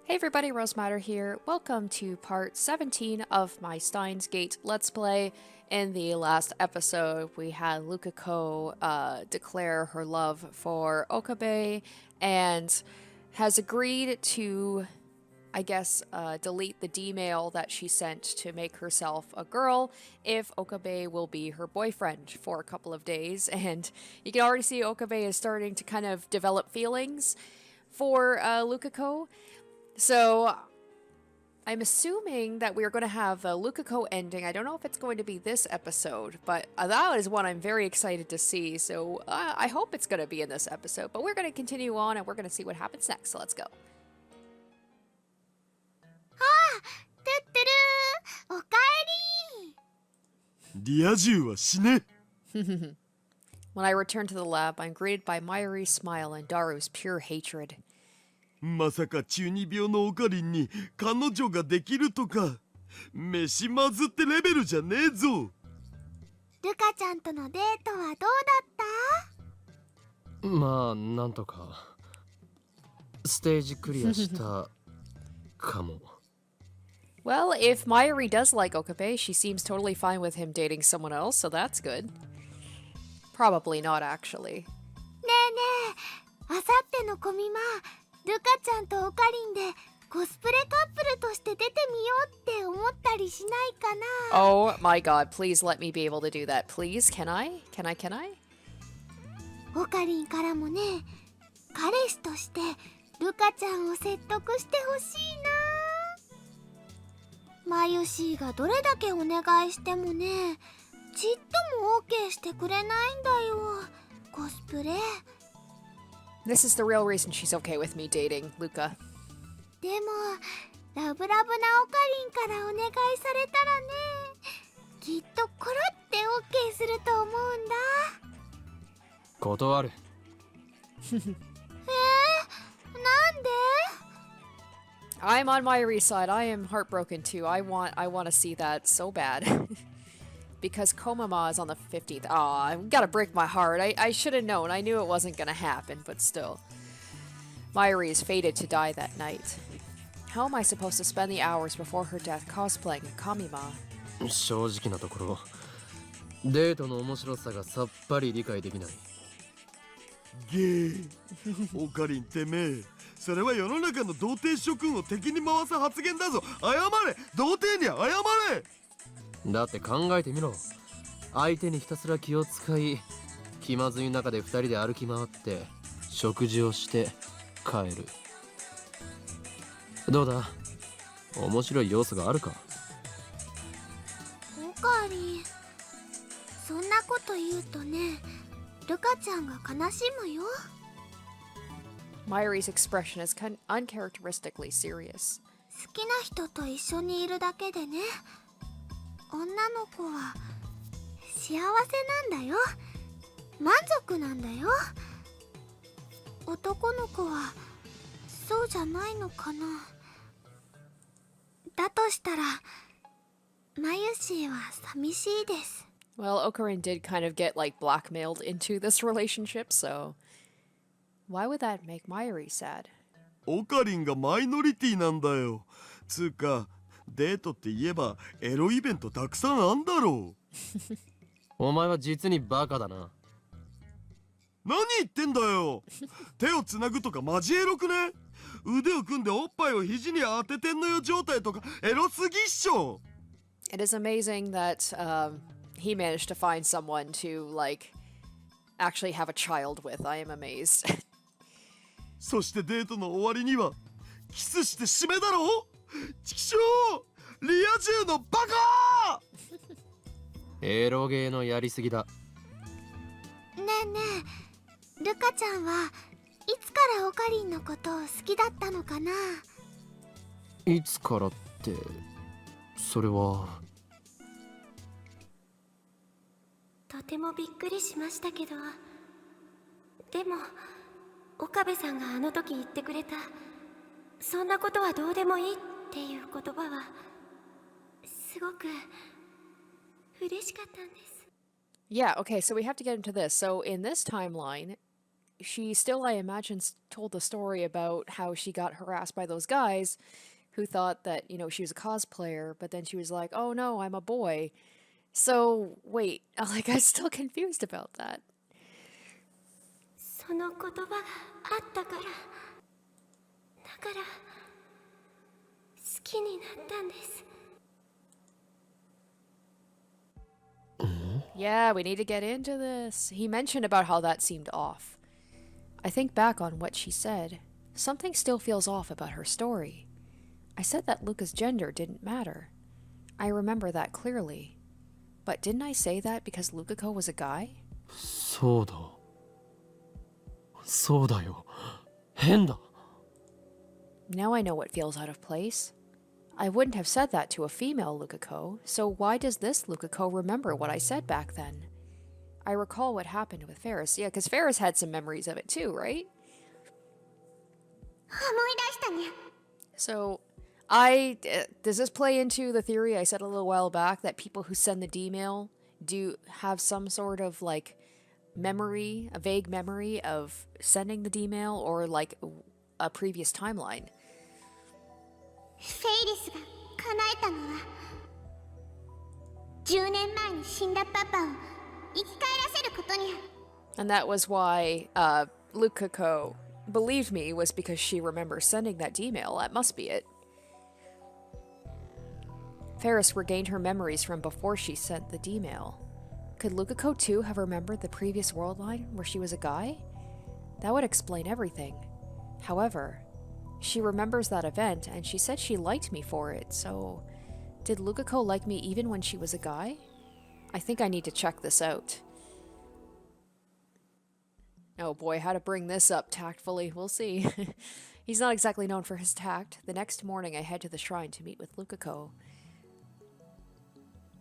Hey everybody, Rosematter here. Welcome to part 17 of my Steins Gate Let's Play. In the last episode, we had LUKAKO declare her love for Okabe and has agreed to, I guess, delete the D-mail that she sent to make herself a girl if Okabe will be her boyfriend for a couple of days. And you can already see Okabe is starting to kind of develop feelings for LUKAKO. So, I'm assuming that we're going to have a LUKAKO ending. I don't know if it's going to be this episode, but that is one I'm very excited to see. So, I hope it's going to be in this episode. But we're going to continue on and we're going to see what happens next. So, let's go. Ah! Tuturu! Okaeri! リア充は死ね When I return to the lab, I'm greeted by Mayuri's smile and Daru's pure hatred. まさか中二病のオカリンに彼女ができるとか飯まずってレベルじゃねえぞルカちゃんとのデートはどうだった？まあなんとかステージクリアしたかも Well, if Mayuri does like Okabe, she seems totally fine with him dating someone else, so that's good. Probably not, actually. ねえねえ、あさってのコミマ、ルカちゃんとオカリンでコスプレカップルとして出てみようって思ったりしないかな？ Oh my god, please let me be able to do that. Please, can I? Can I? Can I? オカリンからもね、彼氏としてルカちゃんを説得してほしいな。マユシーがどれだけお願いしてもね、ちっとも OK してくれないんだよ、コスプレ。This is the real reason she's okay with me dating Luka. でもラブラブなオカリンからお願いされたらね、きっとコロって OK すると思うんだ。断るなんで？ I'm on Mayuri's side. I am heartbroken too. I want to see that so bad. Because Komama is on the 15th. Aw, I gotta break my heart. I should have known. I knew it wasn't gonna happen, but still. Mayuri is fated to die that night. How am I supposed to spend the hours before her death cosplaying a Kamima? 正直なところデートの面白さがさっぱり理解できないゲーオカリンてめえそれは世の中の童貞諸君を敵に回す発言だぞ謝れ童貞に謝れだって考えてみろ相手にひたすら気を使い気まずい中で2人で歩き回って食事をして帰るどうだ面白い要素があるかオカリン、そんなこと言うとね、ルカちゃんが悲しむよ。 Mayuri's expression is uncharacteristically serious. 好きな人と一緒にいるだけでね、女の子は幸せなんだよ、満足なんだよ。男の子はそうじゃないのかな。だとしたらマユシーは寂しいです。 Well, Okarin did kind of get like blackmailed into this relationship, so why would that make Mayuri sad? オカリンがマイノリティなんだよつうかデートって言えばエロイベントたくさんあんだろうお前は実にバカだな何言ってんだよ手をつなぐとかマジエロくね腕を組んでおっぱいを肘に当ててんのよ状態とかエロすぎっしょ It is amazing that he managed to find someone to like actually have a child with. I am amazed. そしてデートの終わりにはキスして締めだろチキショーリア充のバカエロゲーのやりすぎだねえねえ、ルカちゃんはいつからオカリンのことを好きだったのかな？いつからってそれはとてもびっくりしましたけど、でも岡部さんがあの時言ってくれたそんなことはどうでもいいっていう言葉はすごく嬉しかったんです。 Yeah, okay, so we have to get into this. So in this timeline, she still, I imagine, told the story about how she got harassed by those guys who thought that, she was a cosplayer, but then she was like, oh no, I'm a boy. So, wait, like, I'm still confused about that. その言葉があったから、だから好きになったんです。Yeah, we need to get into this. He mentioned about how that seemed off. I think back on what she said. Something still feels off about her story. I said that Luka's gender didn't matter. I remember that clearly. But didn't I say that because Lukako was a guy? そうだ。そうだよ。変だ。 Now I know what feels out of place. I wouldn't have said that to a female Lukako, so why does this Lukako remember what I said back then? I recall what happened with Ferris. Yeah, because Ferris had some memories of it too, right? 思い出したにゃ。 So, does this play into the theory I said a little while back that people who send the D-mail do have some sort of, like, memory, a vague memory of sending the D-mail or, like, a previous timeline? フェイリスが叶えたのは10年前に死んだパパを生き返らせることにゃ。 And that was why Lukako believed me, was because she remembers sending that D-mail. That must be it. Ferris regained her memories from before she sent the D-mail. Could Lukako too have remembered the previous world line where she was a guy? That would explain everything. However, she remembers that event and she said she liked me for it, so did Lukako like me even when she was a guy? I think I need to check this out. Oh boy, how to bring this up tactfully, we'll see. He's not exactly known for his tact. The next morning I head to the shrine to meet with Lukako.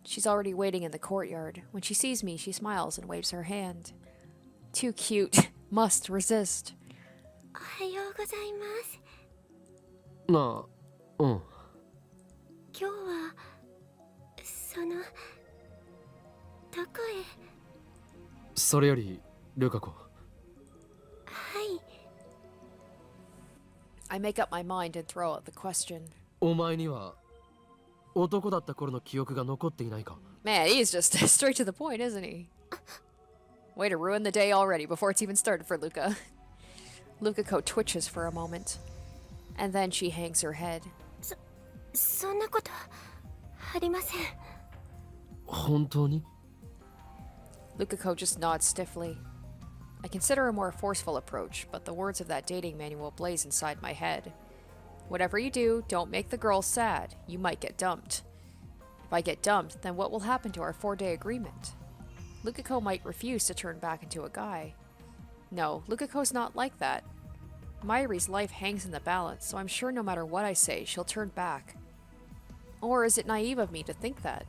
She's already waiting in the courtyard. When she sees me, she smiles and waves her hand. Too cute. Must resist. おはようございます。なあ、うん。今日はそのどこへ。それより、ルカ子。はい。I make up my mind and throw out the question. お前には男だった頃の記憶が残っていないか？ Man, he's just straight to the point, isn't he? Way to ruin the day already before it's even started for Luka. Lukako twitches for a moment, and then she hangs her head. そんなことありません。本当に？ Lukako just nods stiffly. I consider a more forceful approach, but the words of that dating manual blaze inside my head. Whatever you do, don't make the girl sad. You might get dumped. If I get dumped, then what will happen to our 4-day agreement? Lukako might refuse to turn back into a guy. No, Lukako's not like that. Mayuri's life hangs in the balance, so I'm sure no matter what I say, she'll turn back. Or is it naive of me to think that?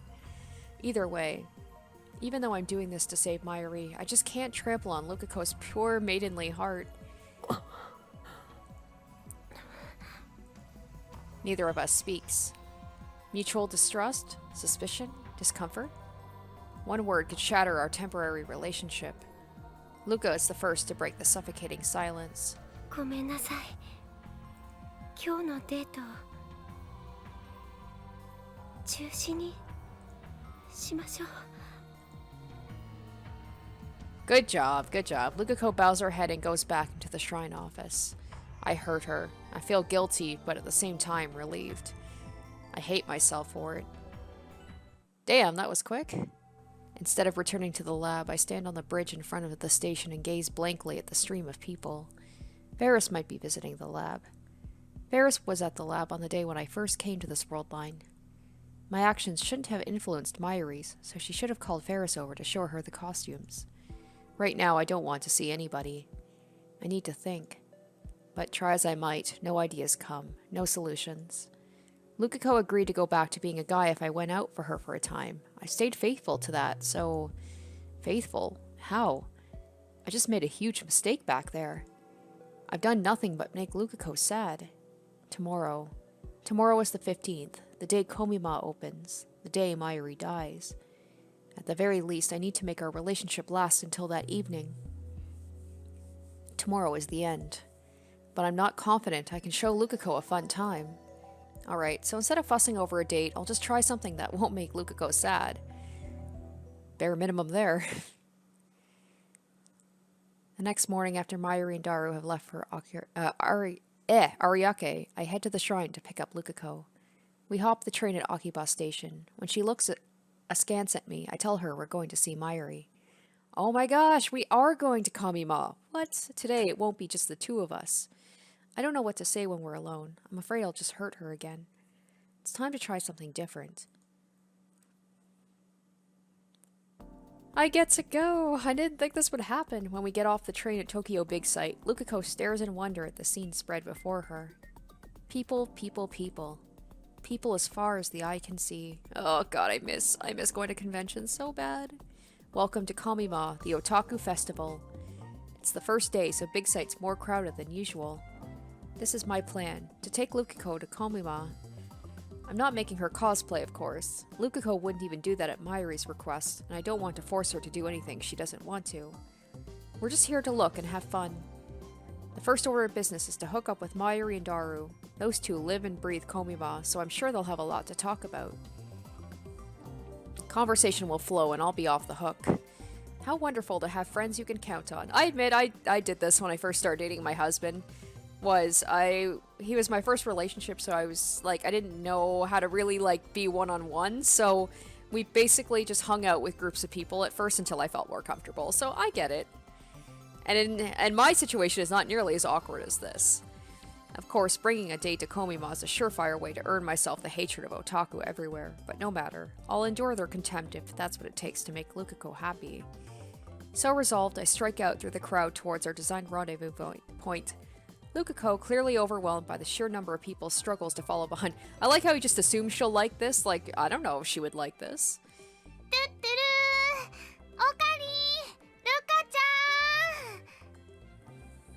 Either way, even though I'm doing this to save Mayuri, I just can't trample on Lukako's pure maidenly heart. Neither of us speaks. Mutual distrust, suspicion, discomfort? One word could shatter our temporary relationship. Luka is the first to break the suffocating silence. ごめんなさい。今日のデートを中止にしましょう。Good job, good job. Lukako bows her head and goes back into the shrine office. I hurt her. I feel guilty, but at the same time relieved. I hate myself for it. Damn, that was quick. Instead of returning to the lab, I stand on the bridge in front of the station and gaze blankly at the stream of people. Ferris might be visiting the lab. Ferris was at the lab on the day when I first came to this world line. My actions shouldn't have influenced Mayuri's, so she should have called Ferris over to show her the costumes. Right now, I don't want to see anybody. I need to think. But try as I might, no ideas come, no solutions. Lukako agreed to go back to being a guy if I went out for her for a time. I stayed faithful to that, so... Faithful? How? I just made a huge mistake back there. I've done nothing but make Lukako sad. Tomorrow. Tomorrow is the 15th, the day Komima opens, the day Mayuri dies. At the very least, I need to make our relationship last until that evening. Tomorrow is the end. But I'm not confident I can show Lukako a fun time. Alright, so instead of fussing over a date, I'll just try something that won't make Lukako sad. Bare minimum there. The next morning after Mayuri and Daru have left for Ariake, I head to the shrine to pick up Lukako. We hop the train at Akiba station. When she looks askance at me, I tell her we're going to see Mayuri. Oh my gosh, we are going to Kamima! What? Today it won't be just the two of us. I don't know what to say when we're alone. I'm afraid I'll just hurt her again. It's time to try something different. I get to go! I didn't think this would happen. When we get off the train at Tokyo Big Sight, Lukako stares in wonder at the scene spread before her. People, people, people. People as far as the eye can see. Oh god, I miss going to conventions so bad. Welcome to Kamima, the Otaku Festival. It's the first day, so Big Sight's more crowded than usual. This is my plan, to take Lukako to Kamima. I'm not making her cosplay, of course. Lukako wouldn't even do that at Mayuri's request, and I don't want to force her to do anything she doesn't want to. We're just here to look and have fun. The first order of business is to hook up with Mayuri and Daru. Those two live and breathe Kamima, so I'm sure they'll have a lot to talk about. Conversation will flow and I'll be off the hook. How wonderful to have friends you can count on. I admit I did this when I first started dating my husband. He was my first relationship, so I was like, I didn't know how to really like be one-on-one, so we basically just hung out with groups of people at first until I felt more comfortable, so I get it. And my situation is not nearly as awkward as this. Of course, bringing a date to Kamima is a surefire way to earn myself the hatred of otaku everywhere, but no matter. I'll endure their contempt if that's what it takes to make Lukako happy. So resolved, I strike out through the crowd towards our designed rendezvous point. Lukako, clearly overwhelmed by the sheer number of people, struggles to follow behind. I like how he just assumes she'll like this. Like, I don't know if she would like this.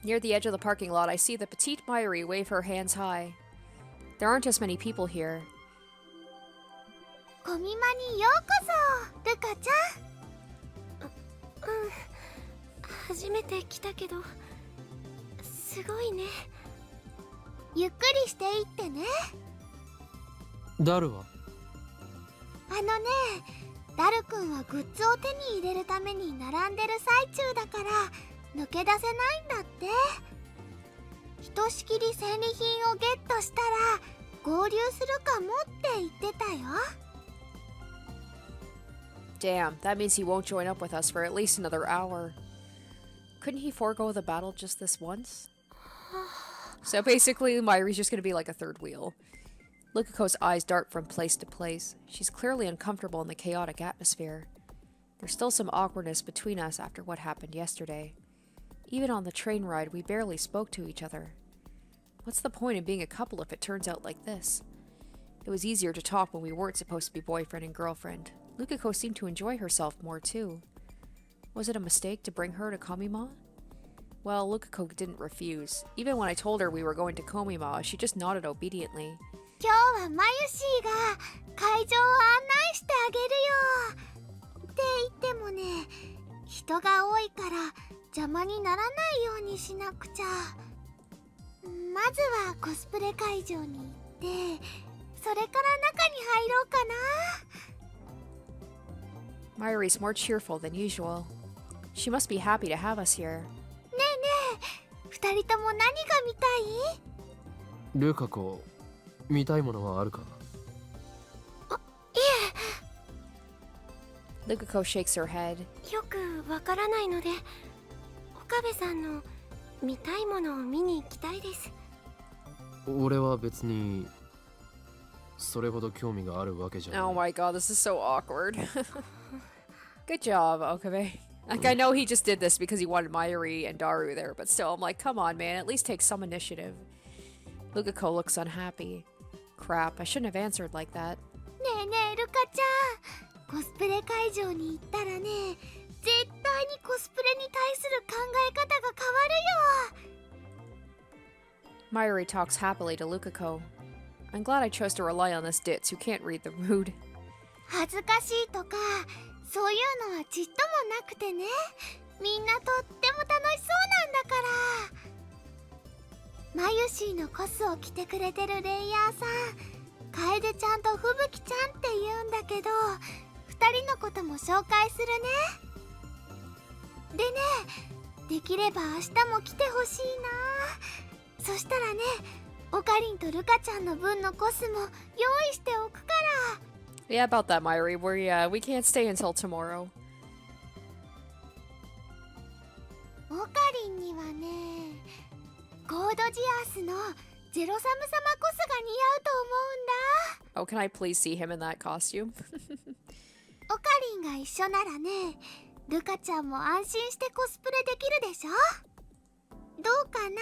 Near the edge of the parking lot, I see the petite Mayuri wave her hands high. There aren't as many people here. コミマにようこそ、ルカちゃん。初めて来たけどすごいね。ゆっくりしていってね。ダルは？あのね、ダルくんはグッズを手に入れるために並んでる最中だから抜け出せないんだって。ひとしきり戦利品をゲットしたら合流するかもって言ってたよ。Damn, that means he won't join up with us for at least another hour. Couldn't he forego the battle just this once? So basically, Mayuri's just gonna be like a third wheel. Lukako's eyes dart from place to place. She's clearly uncomfortable in the chaotic atmosphere. There's still some awkwardness between us after what happened yesterday. Even on the train ride, we barely spoke to each other. What's the point in being a couple if it turns out like this? It was easier to talk when we weren't supposed to be boyfriend and girlfriend. Lukako seemed to enjoy herself more too. Was it a mistake to bring her to Kamima? Well, Lukako didn't refuse. Even when I told her we were going to Kamima, she just nodded obediently. 今日はマユシーが会場を案内してあげるよ。って言ってもね、人が多いから邪魔にならないようにしなくちゃ。まずはコスプレ会場に行って、それから中に入ろうかな。Mayuri's more cheerful than usual. She must be happy to have us here. ねえねえ、二人とも何が見たい？ルカコ、見たいものはあるか？いえ。 Lukako shakes her head. よくわからないので、岡部さんの見たいものを見に行きたいです。俺は別にそれほど興味があるわけじゃない。 Oh my god, this is so awkward. Good job, Okabe. Like, I know he just did this because he wanted Mayuri and Daru there, but still, I'm like, come on, man, at least take some initiative. Lukako looks unhappy. Crap, I shouldn't have answered like that. ねえねえ、ルカちゃん。コスプレ会場に行ったらね、絶対にコスプレに対する考え方が変わるよ。Mayuri talks happily to Lukako. I'm glad I chose to rely on this ditz who can't read the mood. 恥ずかしいとか、そういうのはちっともなくてね。みんなとっても楽しそうなんだから。マユシーのコスを着てくれてるレイヤーさん、楓ちゃんと吹雪ちゃんって言うんだけど、2人のことも紹介するね。でね、できれば明日も来てほしいな。そしたらね、オカリンとルカちゃんの分のコスも用意しておくから。 Yeah, about that, Mayuri. We can't stay until tomorrow. オカリンにはね、コードジアースのゼロサム様コスが似合うと思うんだ。 Oh, can I please see him in that costume? オカリンが一緒ならね、ルカちゃんも安心してコスプレできるでしょ。どうかな。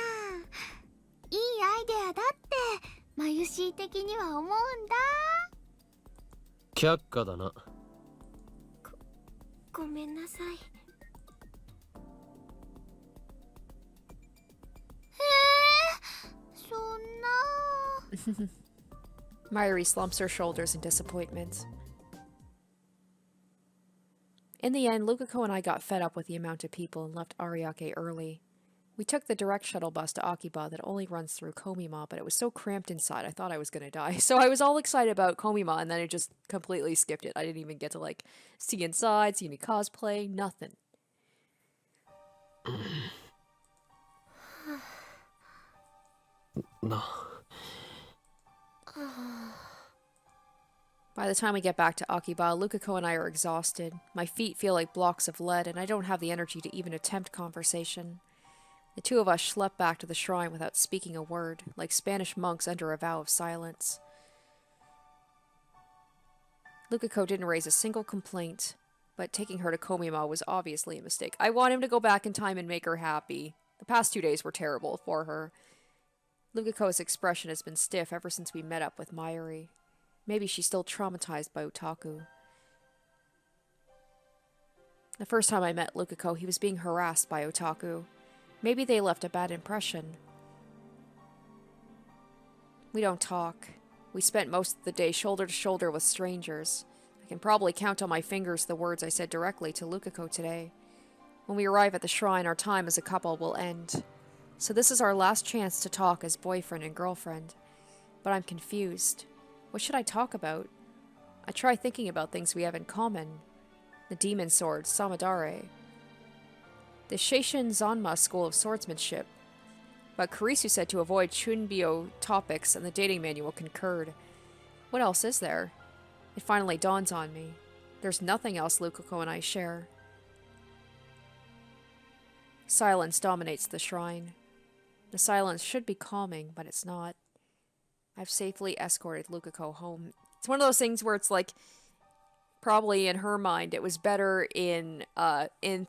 いいアイデアだってマユシー的には思うんだ。却下だな。ごめんなさい。そんな。Mayuri slumps her shoulders in disappointment. In the end, Lukako and I got fed up with the amount of people and left Ariake early. We took the direct shuttle bus to Akiba that only runs through Komima, but it was so cramped inside I thought I was gonna die. So I was all excited about Komima, and then it just completely skipped it. I didn't even get to, like, see inside, see any cosplay, nothing. No. By the time we get back to Akiba, Lukako and I are exhausted. My feet feel like blocks of lead, and I don't have the energy to even attempt conversation. The two of us schlepp back to the shrine without speaking a word, like Spanish monks under a vow of silence. Lukako didn't raise a single complaint, but taking her to Komima was obviously a mistake. I want him to go back in time and make her happy. The past 2 days were terrible for her. Lukako's expression has been stiff ever since we met up with Mayuri. Maybe she's still traumatized by otaku. The first time I met Lukako, he was being harassed by otaku. Maybe they left a bad impression. We don't talk. We spent most of the day shoulder to shoulder with strangers. I can probably count on my fingers the words I said directly to Lukako today. When we arrive at the shrine, our time as a couple will end. So this is our last chance to talk as boyfriend and girlfriend. But I'm confused. What should I talk about? I try thinking about things we have in common. The demon sword, Samadare. The Seishin Zanma School of Swordsmanship. But Kurisu said to avoid Chunbyo topics, and the dating manual concurred. What else is there? It finally dawns on me. There's nothing else Lukako and I share. Silence dominates the shrine. The silence should be calming, but it's not. I've safely escorted Lukako home. It's one of those things where it's like, probably in her mind, it was better in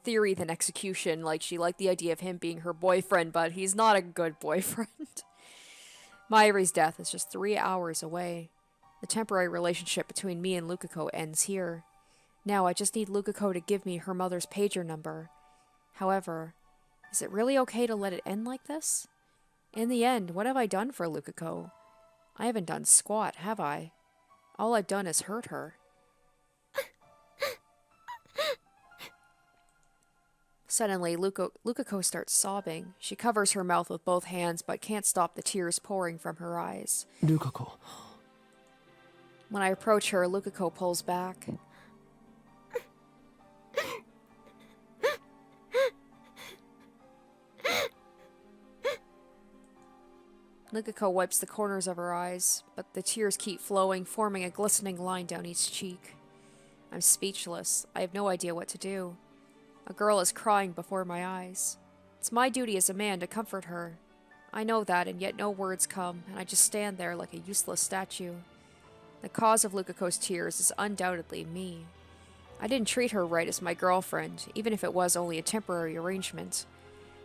theory than execution. Like, she liked the idea of him being her boyfriend, but he's not a good boyfriend. Mayuri's death is just 3 hours away. The temporary relationship between me and Lukako ends here. Now I just need Lukako to give me her mother's pager number. However, is it really okay to let it end like this? In the end, what have I done for Lukako? I haven't done squat, have I? All I've done is hurt her. Suddenly, Lukako starts sobbing. She covers her mouth with both hands, but can't stop the tears pouring from her eyes. Lukako. When I approach her, Lukako pulls back. Lukako wipes the corners of her eyes, but the tears keep flowing, forming a glistening line down each cheek. I'm speechless. I have no idea what to do. A girl is crying before my eyes. It's my duty as a man to comfort her. I know that, and yet no words come, and I just stand there like a useless statue. The cause of Lukako's tears is undoubtedly me. I didn't treat her right as my girlfriend, even if it was only a temporary arrangement.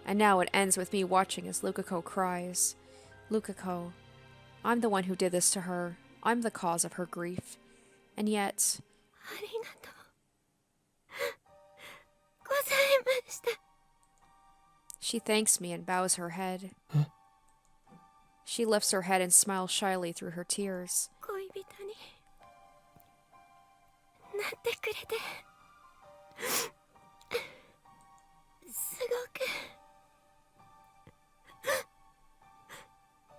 And now it ends with me watching as Lukako cries. Lukako, I'm the one who did this to her. I'm the cause of her grief. And yet... She thanks me and bows her head. Huh? She lifts her head and smiles shyly through her tears. く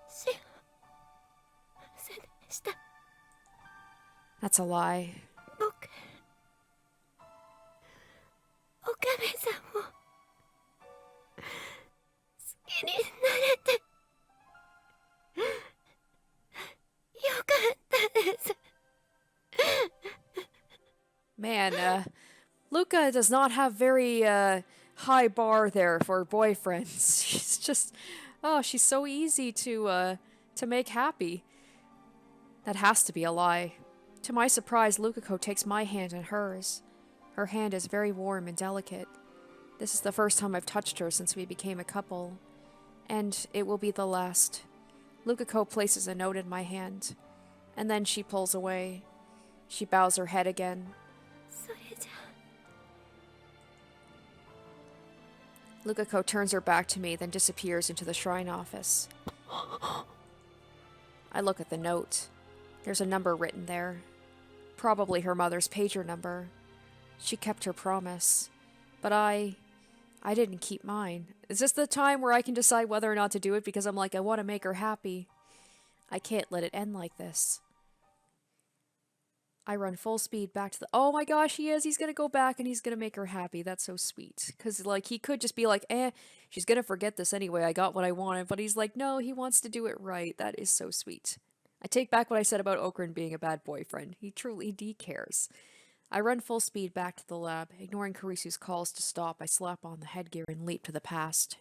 幸せでした。 That's a lie. 僕、岡部さんを好きになれてよかったです。 Man, Luka does not have very high bar there for boyfriends. She's just, oh, she's so easy to make happy. That has to be a lie. To my surprise, Lukako takes my hand in hers. Her hand is very warm and delicate. This is the first time I've touched her since we became a couple, and it will be the last. Lukako places a note in my hand, and then she pulls away. She bows her head again. それじゃ Lukako turns her back to me, then disappears into the shrine office. I look at the note. There's a number written there. Probably her mother's pager number. She kept her promise. But I didn't keep mine. Is this the time where I can decide whether or not to do it because I'm like, I want to make her happy? I can't let it end like this. I run full speed back to the... Oh my gosh, he is! He's gonna go back and he's gonna make her happy. That's so sweet. Because, like, he could just be like, she's gonna forget this anyway. I got what I wanted. But he's like, no, he wants to do it right. That is so sweet. I take back what I said about Okran being a bad boyfriend. He cares. I run full speed back to the lab. Ignoring Kurisu's calls to stop, I slap on the headgear and leap to the past.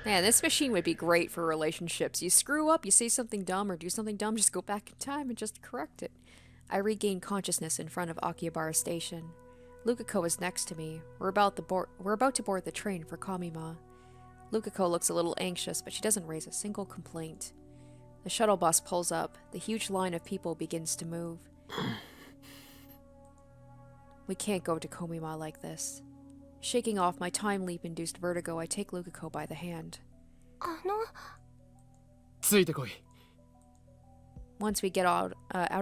Man, this machine would be great for relationships. You screw up, you say something dumb or do something dumb, just go back in time and just correct it. I regain consciousness in front of Akihabara Station. Lukako is next to me. We're about to board the train for Kamima. Lukako looks a little anxious, but she doesn't raise a single complaint. The shuttle bus pulls up. The huge line of people begins to move. We can't go to Kamima like this. Shaking off my time leap-induced vertigo, I take Lukako by the hand. ついてこい。 Once we get out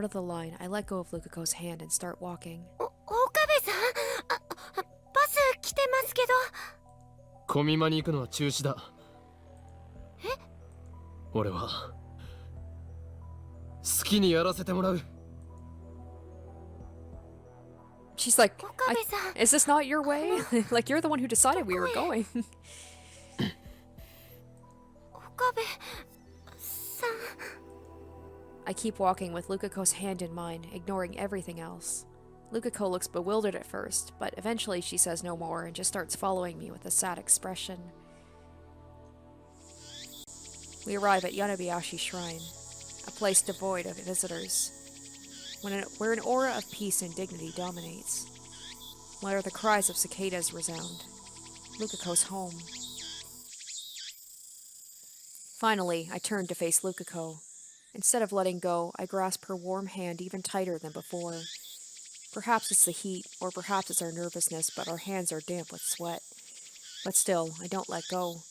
of the line, I let go of Lukako's hand and start walking. 岡部さん、バス来てますけど。コミマに行くのは中止だ。え？俺は好きにやらせてもらう。 She's like, is this not your way? Like, you're the one who decided we were going. 岡部さん。 I keep walking with Lukako's hand in mine, ignoring everything else. Lukako looks bewildered at first, but eventually she says no more and just starts following me with a sad expression. We arrive at Yanabayashi Shrine, a place devoid of visitors, where an aura of peace and dignity dominates, where the cries of cicadas resound. Lukako's home. Finally, I turn to face Lukako. Instead of letting go, I grasp her warm hand even tighter than before. Perhaps it's the heat, or perhaps it's our nervousness, but our hands are damp with sweat. But still, I don't let go.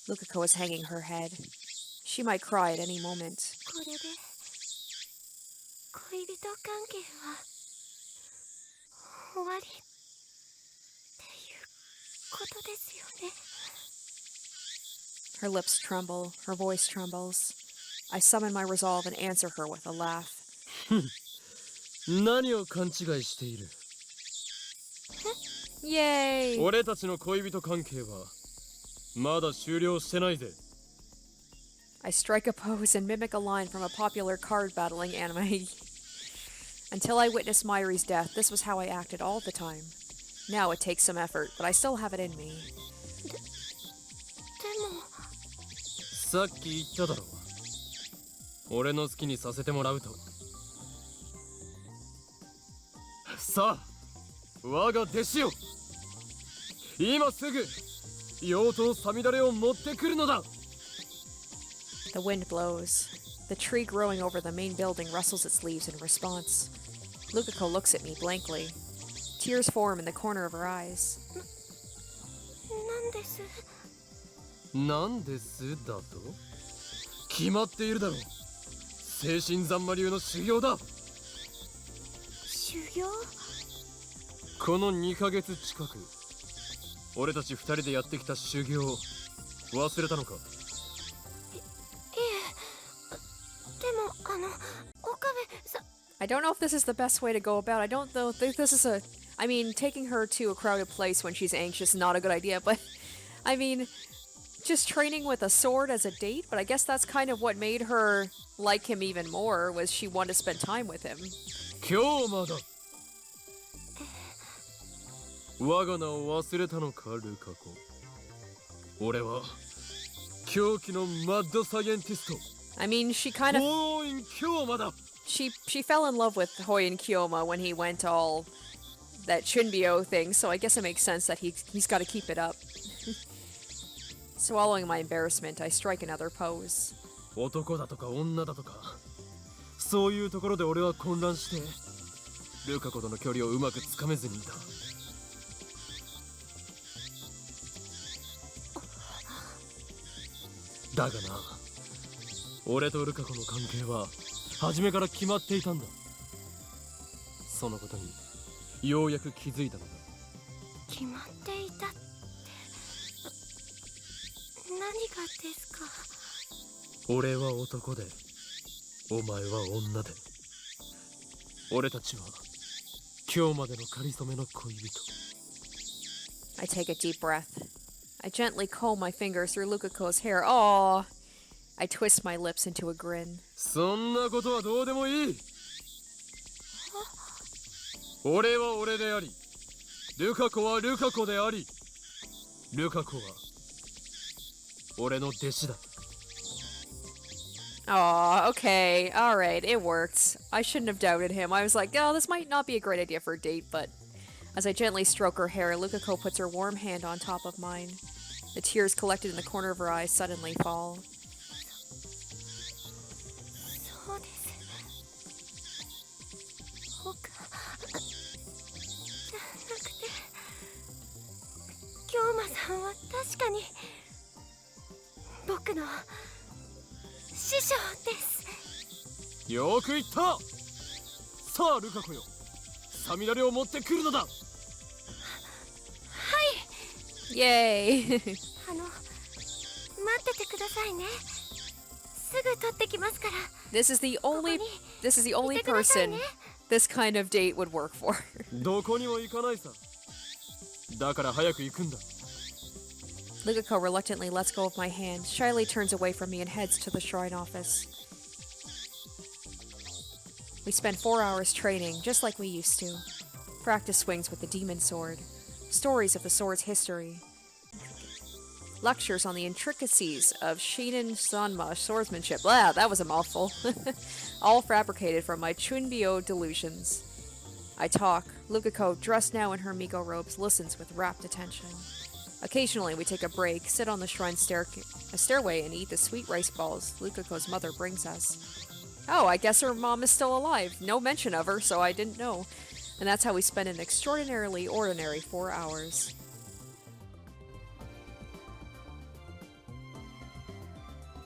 Lukako is hanging her head. She might cry at any moment. これで恋人関係は終わりっていうことですよね。 Her lips tremble, her voice trembles. I summon my resolve and answer her with a laugh. 何を勘違いしている？ Yay! 俺たちの恋人関係はまだ終了してないぜ。 I strike a pose and mimic a line from a popular card battling anime. Until I witnessed Mayuri's death, this was how I acted all the time. Now it takes some effort, but I still have it in me. でもさっき言っただろ。俺の好きにさせてもらうと。さあ、我が弟子よ。今すぐ妖刀さみだれを持ってくるのだ。 The wind blows. The tree growing over the main building rustles its leaves in response. Lukako looks at me blankly. Tears form in the corner of her eyes. なんです。なんですだと決まっているだろう。精神残魔流の修行だ。修行？この2ヶ月近く俺たち2人でやってきた修行忘れたのか？いえ、でも岡部さん。 I don't know if this is the best way to go about. I don't think this is I mean, taking her to a crowded place when she's anxious is not a good idea, but I mean, just training with a sword as a date, but I guess that's kind of what made her like him even more, was she wanted to spend time with him. 今日まだ我が名を忘れたのか、ルカ子。俺は狂気のマッドサイエンティスト。 I mean, she kind of... もう今日まだ She fell in love with Hoyen Kyoma when he went all that Chunbyo thing, so I guess it makes sense that he's got to keep it up. Swallowing my embarrassment, I strike another pose. 男だとか女だとかそういうところで俺は混乱してルカ子との距離をうまくつかめずにいた。だがな、俺とルカ子の関係は初めから決まっていたんだ。そのことにようやく気づいたのだ。決まっていたって何がですか？俺は男でお前は女で俺たちは今日までの仮初めの恋人。 I take a deep breath. I gently comb my fingers through Lukako's hair. Aww. I twist my lips into a grin. そんなことはどうでもいい。俺は俺でありルカ子はルカ子でありルカ子は俺の弟子だ。 Aw, okay, alright, it worked. I shouldn't have doubted him. I was like, oh, this might not be a great idea for a date, but... As I gently stroke her hair, Lukako puts her warm hand on top of mine. The tears collected in the corner of her eyes suddenly fall. そうです。岡じゃなくて京馬さんは確かに僕の師匠です。よく言った。さあルカ子よ、サミダレを持ってくるのだ。はい。 Yay! 待っててくださいね。すぐ取ってきますから。 This is the only person this kind of date would work for. どこにも行かないさ。だから早く行くんだ。 Lukako reluctantly lets go of my hand, shyly turns away from me and heads to the shrine office. We spend 4 hours training, just like we used to. Practice swings with the demon sword, stories of the sword's history, lectures on the intricacies of Shinin Sanma swordsmanship. Blah, that was a mouthful. All fabricated from my Chunbyo delusions. I talk. Lukako, dressed now in her Miko robes, listens with rapt attention. Occasionally, we take a break, sit on the shrine stairway, and eat the sweet rice balls Lukako's mother brings us. Oh, I guess her mom is still alive. No mention of her, so I didn't know. And that's how we spend an extraordinarily ordinary 4 hours.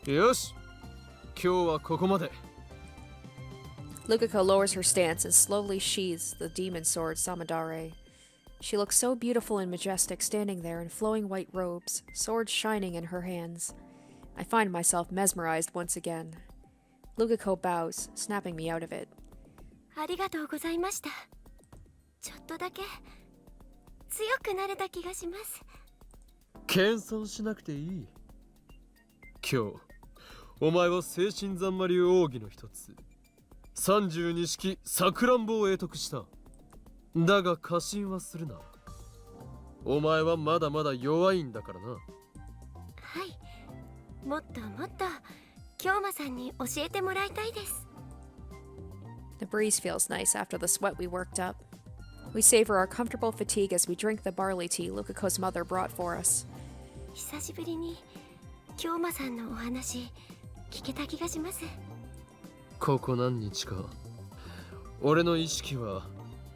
Yosh, 今日はここまで。 Lukako lowers her stance and slowly sheathes the demon sword Samadare. She looks so beautiful and majestic standing there in flowing white robes, sword shining in her hands. I find myself mesmerized once again. Lukako bows, snapping me out of it. ありがとうございました。ちょっとだけ強くなれた気がします。謙遜しなくていい。今日、お前は精神残魔流奥義の一つ、32式さくらんぼを得得した。だが過信はするな。お前はまだまだ弱いんだからな。はい、もっともっと京馬さんに教えてもらいたいです。 The breeze feels nice after the sweat we worked up. We savor our comfortable fatigue as we drink the barley tea Lukako's mother brought for us. 久しぶりに京馬さんのお話聞けた気がします。ここ何日か俺の意識は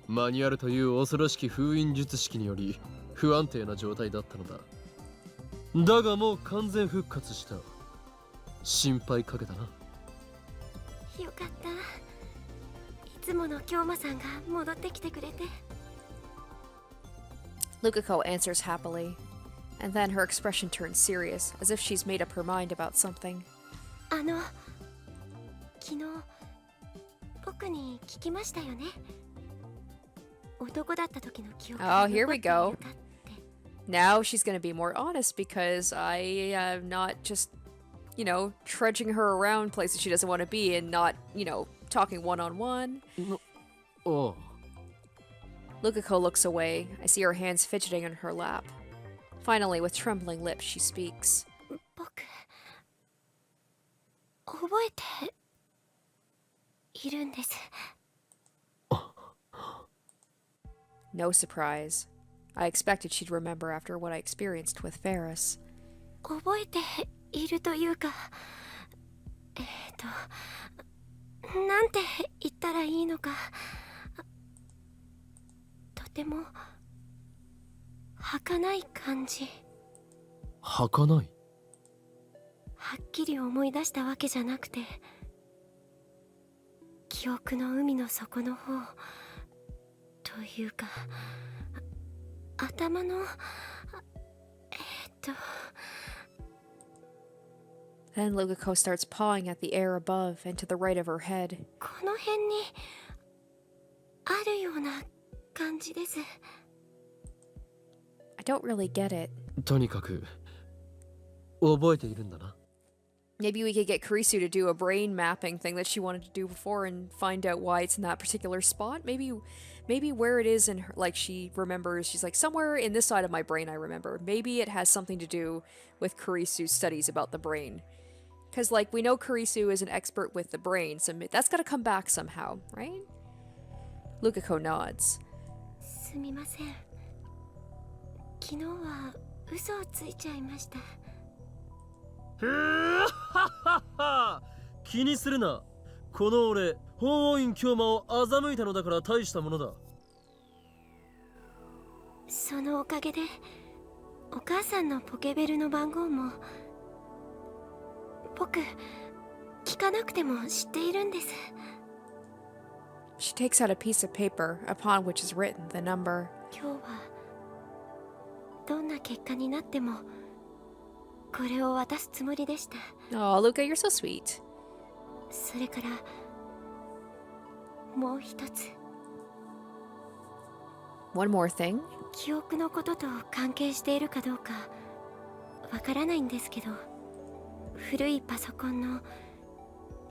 マニュアルという恐ろしき封印術式により不安定な状態だったのだ。だがもう完全復活した。心配かけたな。よかった。いつもの京馬さんが戻ってきてくれて。 Lukako answers happily, and then her expression turns serious, as if she's made up her mind about something. 昨日僕に聞きましたよね。男だった時の記憶 Oh, here we go. Now she's gonna be more honest because I am not just, you know, trudging her around places she doesn't want to be and not, you know, talking one-on-one. Oh. Lukako looks away. I see her hands fidgeting in her lap. Finally, with trembling lips, she speaks. 僕覚えているんです。 No surprise. I expected she'd remember after what I experienced with Ferris. 覚えているというか、なんて言ったらいいのか、とても儚い感じ。儚い？はっきり思い出したわけじゃなくて、記憶の海の底の方というか、頭のThen Lukako starts pawing at the air above and to the right of her head. この辺にあるような感じです。 I don't really get it. とにかく覚えているんだな。 Maybe we could get Kurisu to do a brain mapping thing that she wanted to do before and find out why it's in that particular spot. Maybe where it is in her, like she remembers, she's like, somewhere in this side of my brain I remember. Maybe it has something to do with Kurisu's studies about the brain. Because, like, we know Kurisu is an expert with the brain, so that's gotta come back somehow, right? Lukako nods. すみません。昨日は嘘をついちゃいました。気にするな。この俺、法王院京馬を欺いたのだから大したものだ。そのおかげで、お母さんのポケベルの番号も、僕、聞かなくても知っているんです。 She takes out a piece of paper, upon which is written the number. 今日は、どんな結果になっても、これを渡すつもりでした。 Oh, Luka, you're so sweet. それから、もう一つ。 One more thing. 記憶のことと関係しているかどうかわからないんですけど、古いパソコンの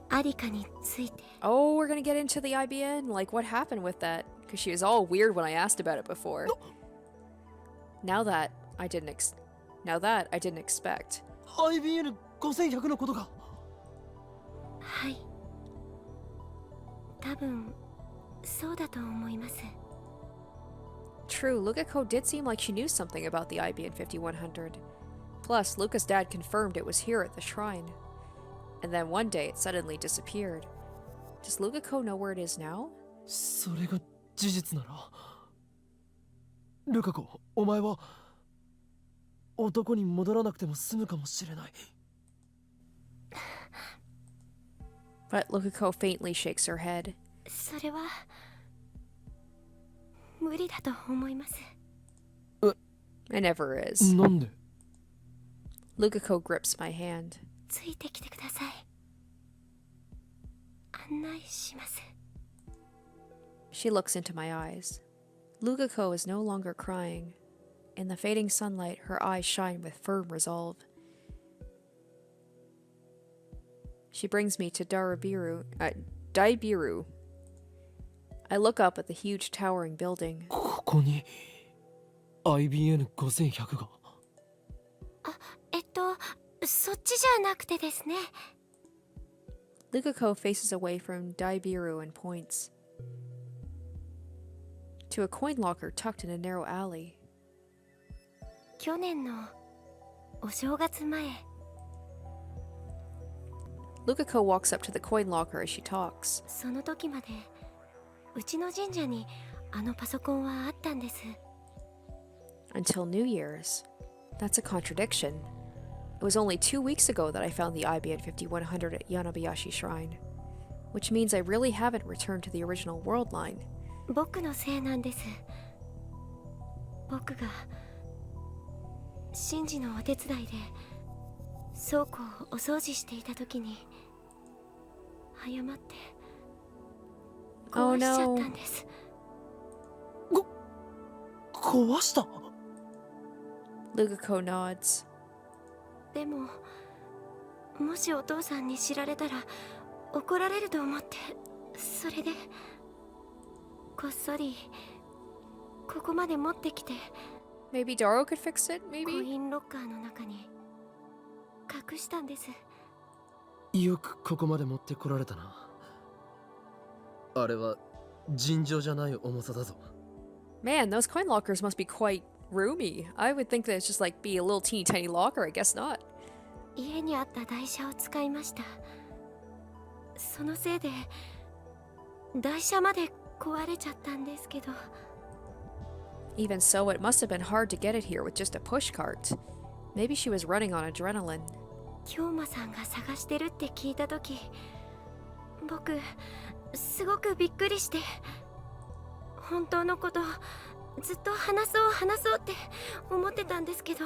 ありかについて。 Oh, we're gonna get into the IBN? Like, what happened with that? Because she was all weird when I asked about it before. Now that I didn't expect. IBN5100 のことか。はい。多分、そうだと思います。 True, Lukako did seem like she knew something about the IBN 5100. Plus, Luka's dad confirmed it was here at the shrine. And then one day it suddenly disappeared. Does Lukako know where it is now? それが事実なら、ルカ子、お前は男に戻らなくても済むかもしれない。But Lukako faintly shakes her head. それは無理だと思います。 It never is. なんで？ Lukako grips my hand. ついてきてください。案内します。 She looks into my eyes. Lukako is no longer crying. In the fading sunlight, her eyes shine with firm resolve. She brings me to Daibiru. I look up at the huge towering building. ここに IBN5100 が。そっちじゃなくてですね。 Lukako faces away from Daibiru and points to a coin locker tucked in a narrow alley. 去年のお正月前。Lukako walks up to the coin locker as she talks. その時までうちの神社にあのパソコンはあったんです。 Until New Year's. That's a contradiction. It was only 2 weeks ago that I found the IBN 5100 at Yanabayashi Shrine, which means I really haven't returned to the original world line. 僕のせいなんです。僕が神事のお手伝いで倉庫をお掃除していた時に誤って壊しちゃったんです。壊した？ Lukako nods. でももしお父さんに知られたら怒られると思って、それでこっそりここまで持ってきて、 Maybe Daro could fix it, コ maybe? インロッカーの中に隠したんです。よくここまで持ってこられたな。あれは尋常じゃない重さだぞ。 Man, those coin lockers must be quite roomy. I would think that it's just like be a little teeny tiny locker. I guess not. 家にあった台車を使いました。そのせいで台車まで壊れちゃったんですけど。 Even so, it must have been hard to get it here with just a pushcart. Maybe she was running on adrenaline. 京馬さんが探してるって聞いた時、僕すごくびっくりして、本当のことずっと話そうって思ってたんですけど、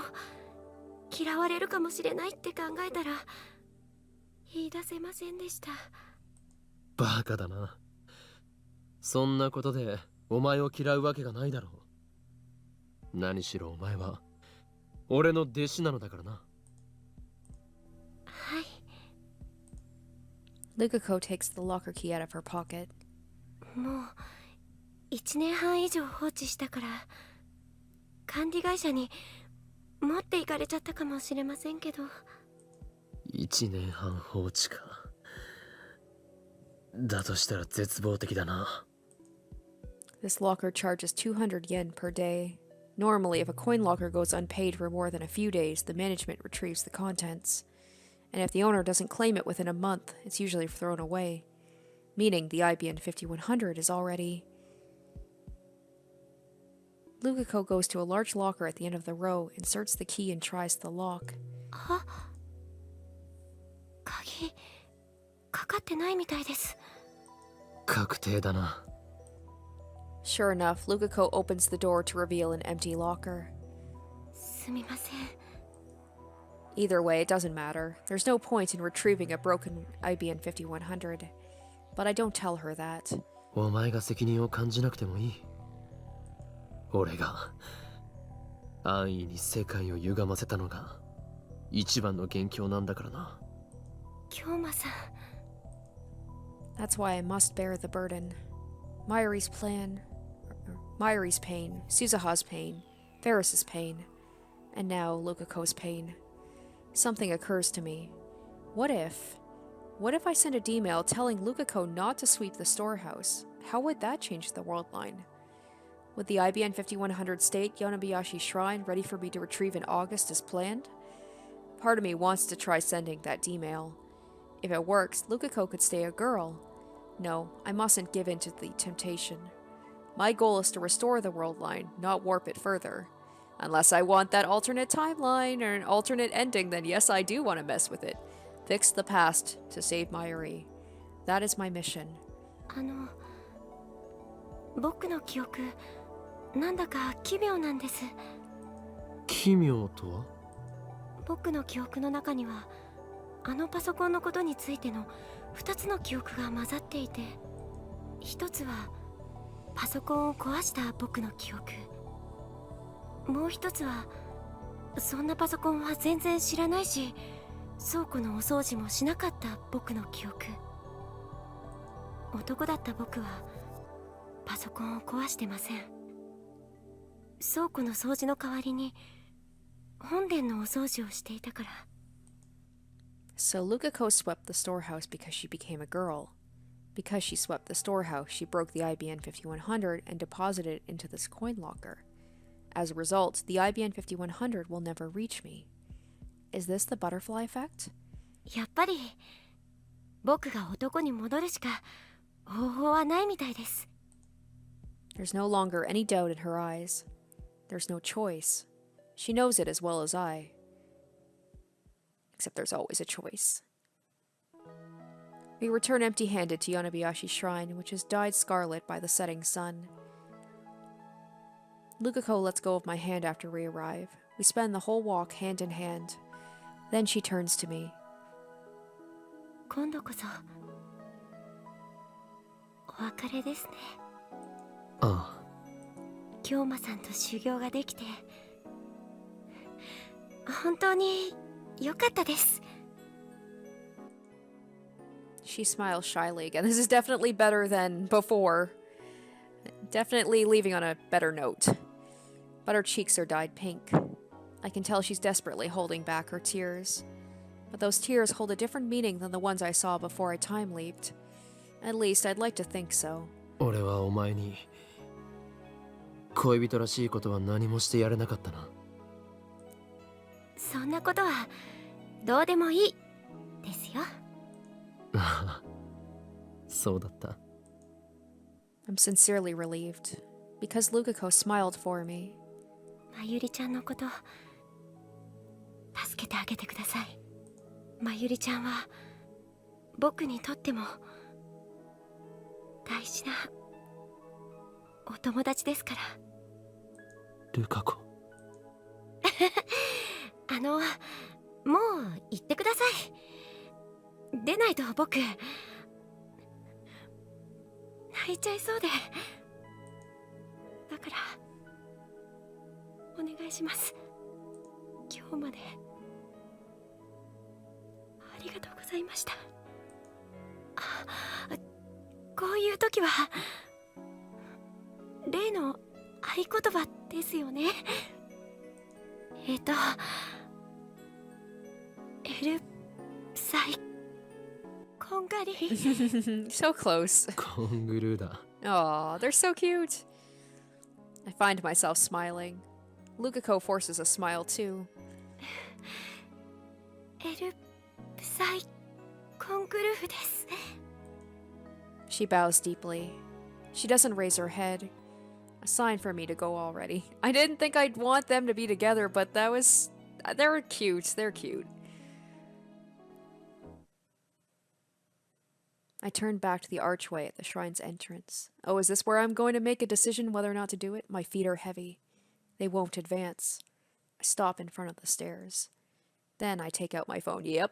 嫌われるかもしれないって考えたら言い出せませんでした。バカだな。そんなことでお前を嫌うわけがないだろう。何しろお前は俺の弟子なのだからな。はい。 Lukako takes the locker key out of her pocket. もう1年半以上放置したから、管理会社に持っていかれちゃったかもしれませんけど。1年半放置か。だとしたら絶望的だな。 This locker charges 200 yen per day. Normally, if a coin locker goes unpaid for more than a few days, the management retrieves the contents. And if the owner doesn't claim it within a month, it's usually thrown away. Meaning the IBN 5100 is already... Lukako goes to a large locker at the end of the row, inserts the key and tries the lock. あ、鍵かかってないみたいです。確定だな。 Sure enough, Lukako opens the door to reveal an empty locker. すみません。 Either way, it doesn't matter. There's no point in retrieving a broken IBN 5100. But I don't tell her that. お前が責任を感じなくてもいい。俺が安易に世界を歪ませたのが一番の元凶なんだからな。京馬さん。 That's why I must bear the burden. Mayuri's plan... Mayuri's pain, Suzuha's pain, Ferris's pain, and now Lukako's pain. Something occurs to me. What if I send a D-mail telling Lukako not to sweep the storehouse? How would that change the world line? Would the IBN 5100 state Yonabayashi Shrine ready for me to retrieve in August as planned? Part of me wants to try sending that D-mail. If it works, Lukako could stay a girl. No, I mustn't give in to the temptation. My goal is to restore the world line, not warp it further. Unless I want that alternate timeline or an alternate ending, then yes, I do want to mess with it. Fix the past to save Mayuri. That is my mission. 僕の記憶、なんだか奇妙なんです。奇妙とは？僕の記憶の中には、あのパソコンのことについての2つの記憶が混ざっていて、1つはパソコンを壊した僕の記憶、もう1つはそんなパソコンは全然知らないし、倉庫のお掃除もしなかった僕の記憶。男だった僕はパソコンを壊してません。倉庫の掃除の代わりに本殿のお掃除をしていたから。 So Lukako swept the storehouse because she became a girl. Because she swept the storehouse, she broke the IBN 5100 and deposited it into this coin locker. As a result, the IBN 5100 will never reach me. Is this the butterfly effect? やっぱり僕が男に戻るしか方法はないみたいです。 There's no longer any doubt in her eyes. There's no choice. She knows it as well as I. Except there's always a choice. We return empty-handed to Yonabayashi's shrine, which is dyed scarlet by the setting sun. Lukako lets go of my hand after we arrive. We spend the whole walk hand in hand. Then she turns to me. 今度こそお別れですね。ああ。京馬さんと修行ができて本当に良かったです。 She smiles shyly again. This is definitely better than before. Definitely leaving on a better note. But her cheeks are dyed pink. I can tell she's desperately holding back her tears. But those tears hold a different meaning than the ones I saw before I time leaped. At least I'd like to think so. 俺はお前に恋人らしいことは何もしてやれなかったな。そんなことはどうでもいいですよ。そうだった。I'm sincerely relieved, because Lukako smiled for me. まゆりちゃんのこと助けてあげてください。まゆりちゃんは僕にとっても大事なお友達ですから。ルカ子。もう行ってください。出ないと僕泣いちゃいそうで。だからお願いします。今日までありがとうございました。こういう時は例の合言葉ですよね。エルサイこんがり。 So close. コングルーだ。Aw, they're so cute. I find myself smiling. Lukako forces a smile too. エルサイコングルーです。 She bows deeply. She doesn't raise her head. A sign for me to go already. I didn't think I'd want them to be together, but that was... They were cute. They're cute. I turned back to the archway at the shrine's entrance. Oh, is this where I'm going to make a decision whether or not to do it? My feet are heavy. They won't advance. I stop in front of the stairs. Then I take out my phone. Yep.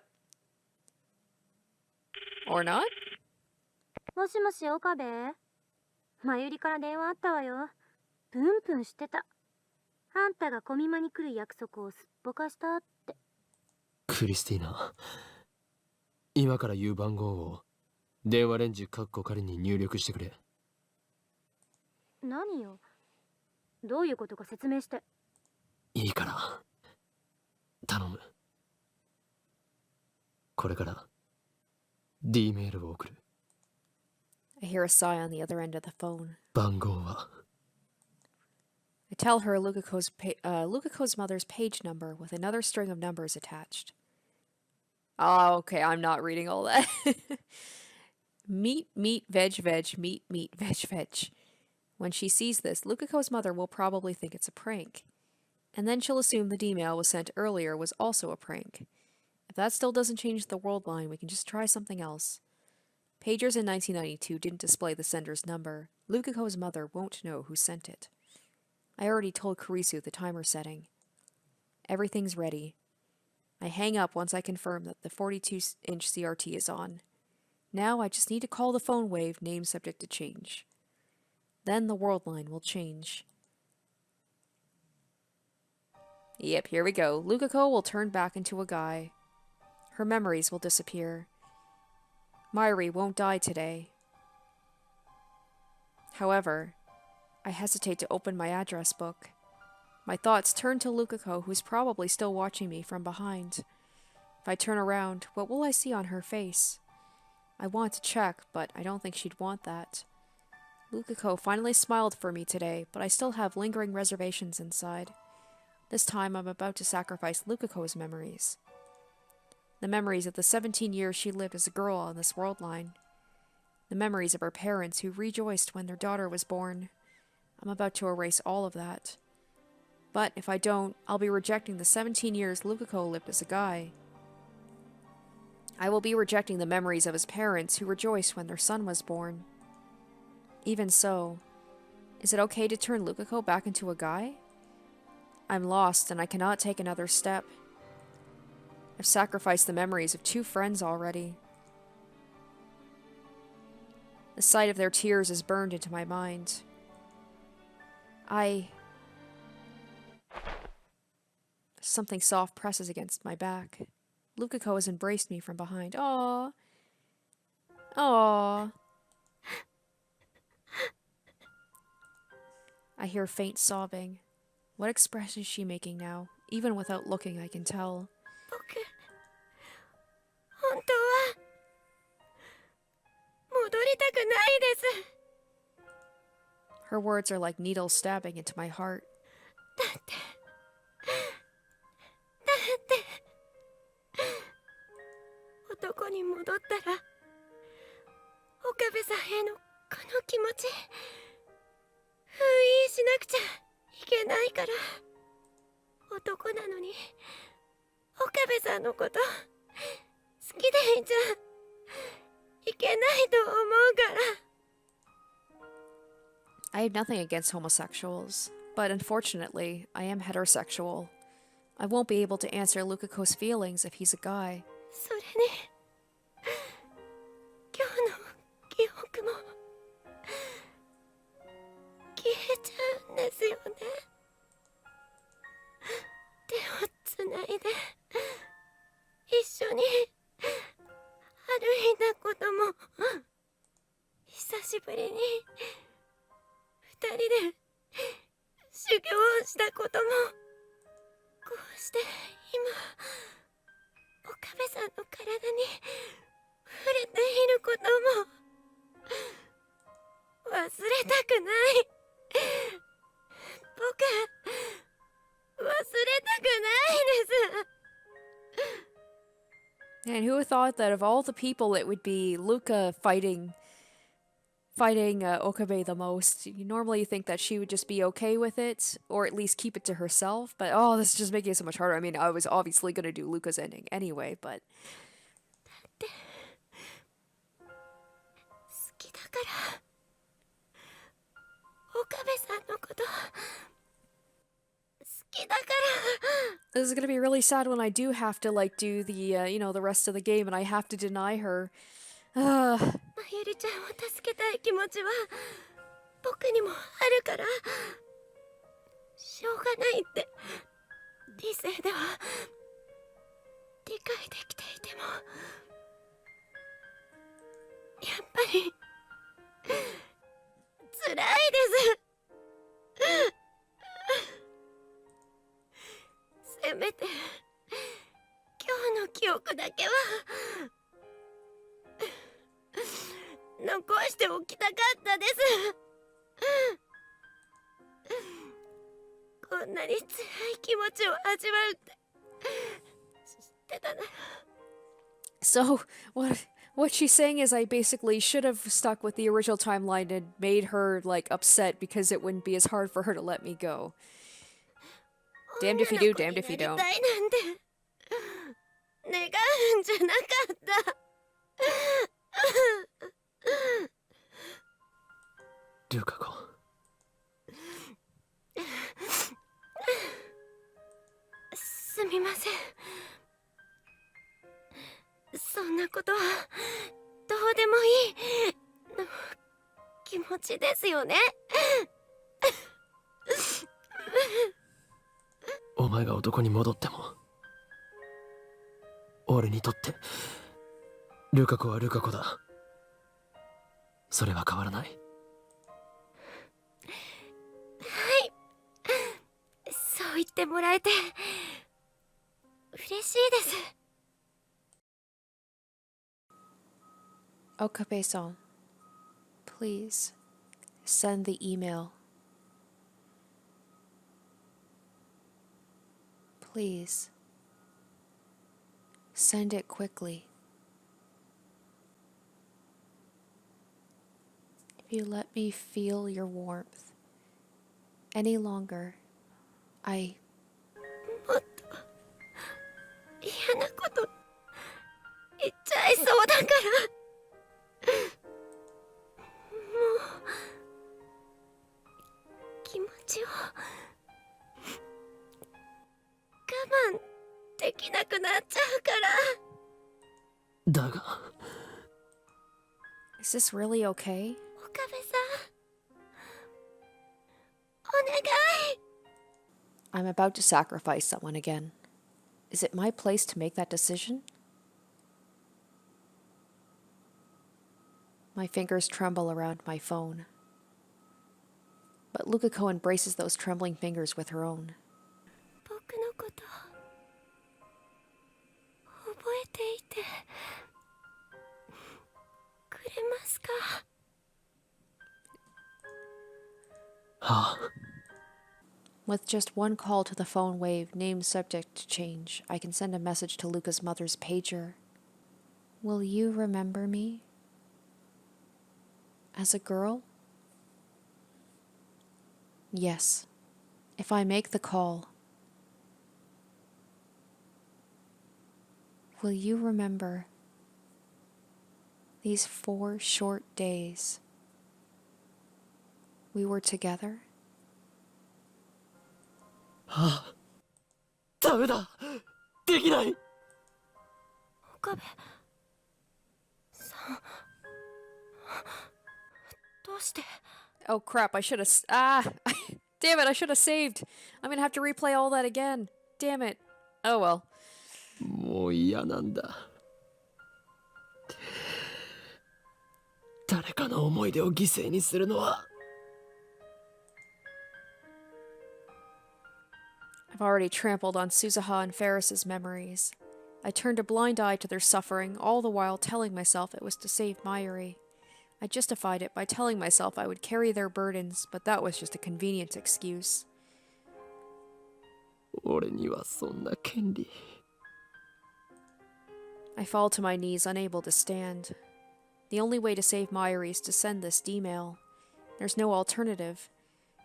Or not? もしもし岡部、まゆりから電話あったわよ。プンプンしてた。あんたがコミマに来る約束をすっぽかしたって。クリスティーナ、今から言う番号を電話レンジカッコ仮に入力してくれ。何よ、どういうことか説明して。いいから頼む。これからD メールを送る。I hear a sigh on the other end of the phone. 番号は I tell her Lukako's mother's page number with another string of numbers attached. Oh, okay, I'm not reading all that. Meat, meat, veg, veg, meat, meat, veg, veg. When she sees this, Lukako's mother will probably think it's a prank. And then she'll assume the email was sent earlier was also a prank. If that still doesn't change the world line, we can just try something else. Pagers in 1992 didn't display the sender's number. Lukako's mother won't know who sent it. I already told Kurisu the timer setting. Everything's ready. I hang up once I confirm that the 42-inch CRT is on. Now I just need to call the phone wave, name subject to change. Then the world line will change. Yep, here we go. Lukako will turn back into a guy. Her memories will disappear. Mayuri won't die today. However, I hesitate to open my address book. My thoughts turn to Lukako, who's probably still watching me from behind. If I turn around, what will I see on her face? I want to check, but I don't think she'd want that. Lukako finally smiled for me today, but I still have lingering reservations inside. This time I'm about to sacrifice Lukako's memories. The memories of the 17 years she lived as a girl on this world line. The memories of her parents who rejoiced when their daughter was born. I'm about to erase all of that. But if I don't, I'll be rejecting the 17 years Lukako lived as a guy. I will be rejecting the memories of his parents who rejoiced when their son was born. Even so, is it okay to turn Lukako back into a guy? I'm lost and I cannot take another step. I've sacrificed the memories of 2 friends already. The sight of their tears is burned into my mind. Something soft presses against my back. Lukako has embraced me from behind. Aww. Aww. I hear faint sobbing. What expression is she making now? Even without looking, I can tell. 僕、本当は戻りたくないです。 Her words are like needles stabbing into my heart. だって男に戻ったら岡部さんへのこの気持ち封印しなくちゃいけないから。男なのに岡部さんのこと好きでいちゃいけないと思うから。 I have nothing against homosexuals, but unfortunately, I am heterosexual. I won't be able to answer Lukako's feelings if he's a guy. それに今日の記憶も消えちゃうんですよね。手をつないで一緒に歩いたことも久しぶりに二人で修行したこともこうして今岡部さんの体に触れていることも忘れたくない。僕忘れたくないです。 And who would thought that of all the people it would be Luka fighting Okabe the most. You normally think that she would just be okay with it, or at least keep it to herself, but oh, this is just making it so much harder. I mean, I was obviously gonna do Luka's ending anyway, but... 好きだから岡部さんのこと好きだから。 This is gonna be really sad when I do have to, like, do the, you know, the rest of the game, and I have to deny her. まゆりちゃんを助けたい気持ちは僕にもあるから、しょうがないって理性では理解できていても、やっぱり辛いです。せめて今日の記憶だけは残しておきたかったです。こんなに辛い気持ちを味わうって知ってたなら。 So, what she's saying is I basically should have stuck with the original timeline and made her, like, upset because it wouldn't be as hard for her to let me go. Damned if you do, damned if you don't. 願うんじゃなかった。ルカ子。すみません。そんなことはどうでもいいの気持ちですよね。お前が男に戻っても俺にとってルカ子はルカ子だ。それは変わらない。はい、そう言ってもらえて嬉しいです。 Okabe-san, please send the email. Please. Send it quickly. If you let me feel your warmth any longer, もっと嫌なこと言っちゃいそうだから、もう気持ちを我慢できなくなっちゃうから。だが Is this really okay? 岡部さん、お願い。 I'm about to sacrifice someone again. Is it my place to make that decision? My fingers tremble around my phone. But Lukako embraces those trembling fingers with her own. 僕のこと覚えていてくれますか？ はあ With just one call to the phone wave, name subject to change, I can send a message to Luka's mother's pager. Will you remember me? As a girl? Yes. If I make the call. Will you remember these 4 short days we were together? はあダメだできない。岡部さん、どうして？ Oh crap, I should have... Damn it, I should have saved. I'm gonna have to replay all that again. Damn it. Oh well. もう嫌なんだ。誰かの思い出を犠牲にするのは。I've already trampled on Suzuha and Ferris's memories. I turned a blind eye to their suffering, all the while telling myself it was to save Mayuri. I justified it by telling myself I would carry their burdens, but that was just a convenient excuse. 俺にはそんな権利。I fall to my knees, unable to stand. The only way to save Mayuri is to send this email. There's no alternative.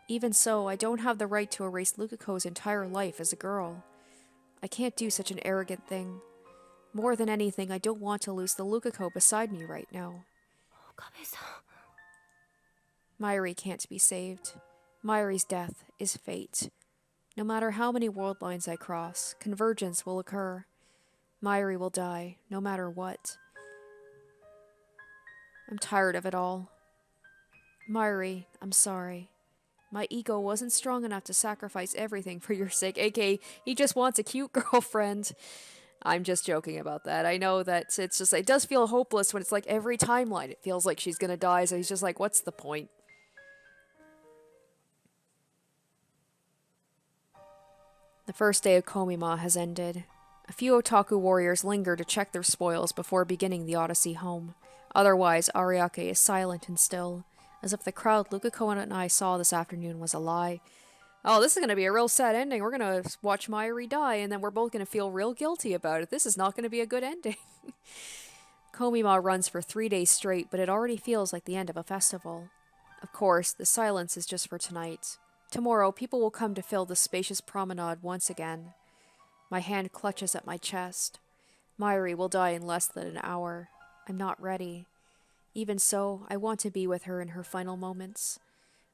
Even so, I don't have the right to erase LUKAKO'S entire life as a girl. I can't do such an arrogant thing. More than anything, I don't want to lose the LUKAKO beside me right now. 岡部さん、 Mayuri can't be saved. Mayuri's death is fate. No matter how many world lines I cross, convergence will occur. Mayuri will die, no matter what. I'm tired of it all. Mayuri, I'm sorry. My ego wasn't strong enough to sacrifice everything for your sake, aka he just wants a cute girlfriend. I'm just joking about that. I know that it's just, it does feel hopeless when it's like every timeline it feels like she's gonna die, so he's just like, what's the point? The first day of Komima has ended. A few otaku warriors linger to check their spoils before beginning the odyssey home. Otherwise, Ariake is silent and still, as if the crowd Lukako and I saw this afternoon was a lie. Oh, this is going to be a real sad ending. We're going to watch Mayuri die, and then we're both going to feel real guilty about it. This is not going to be a good ending. Komima runs for 3 days straight, but it already feels like the end of a festival. Of course, the silence is just for tonight. Tomorrow, people will come to fill the spacious promenade once again. My hand clutches at my chest. Mayuri will die in less than an hour. I'm not ready. Even so, I want to be with her in her final moments.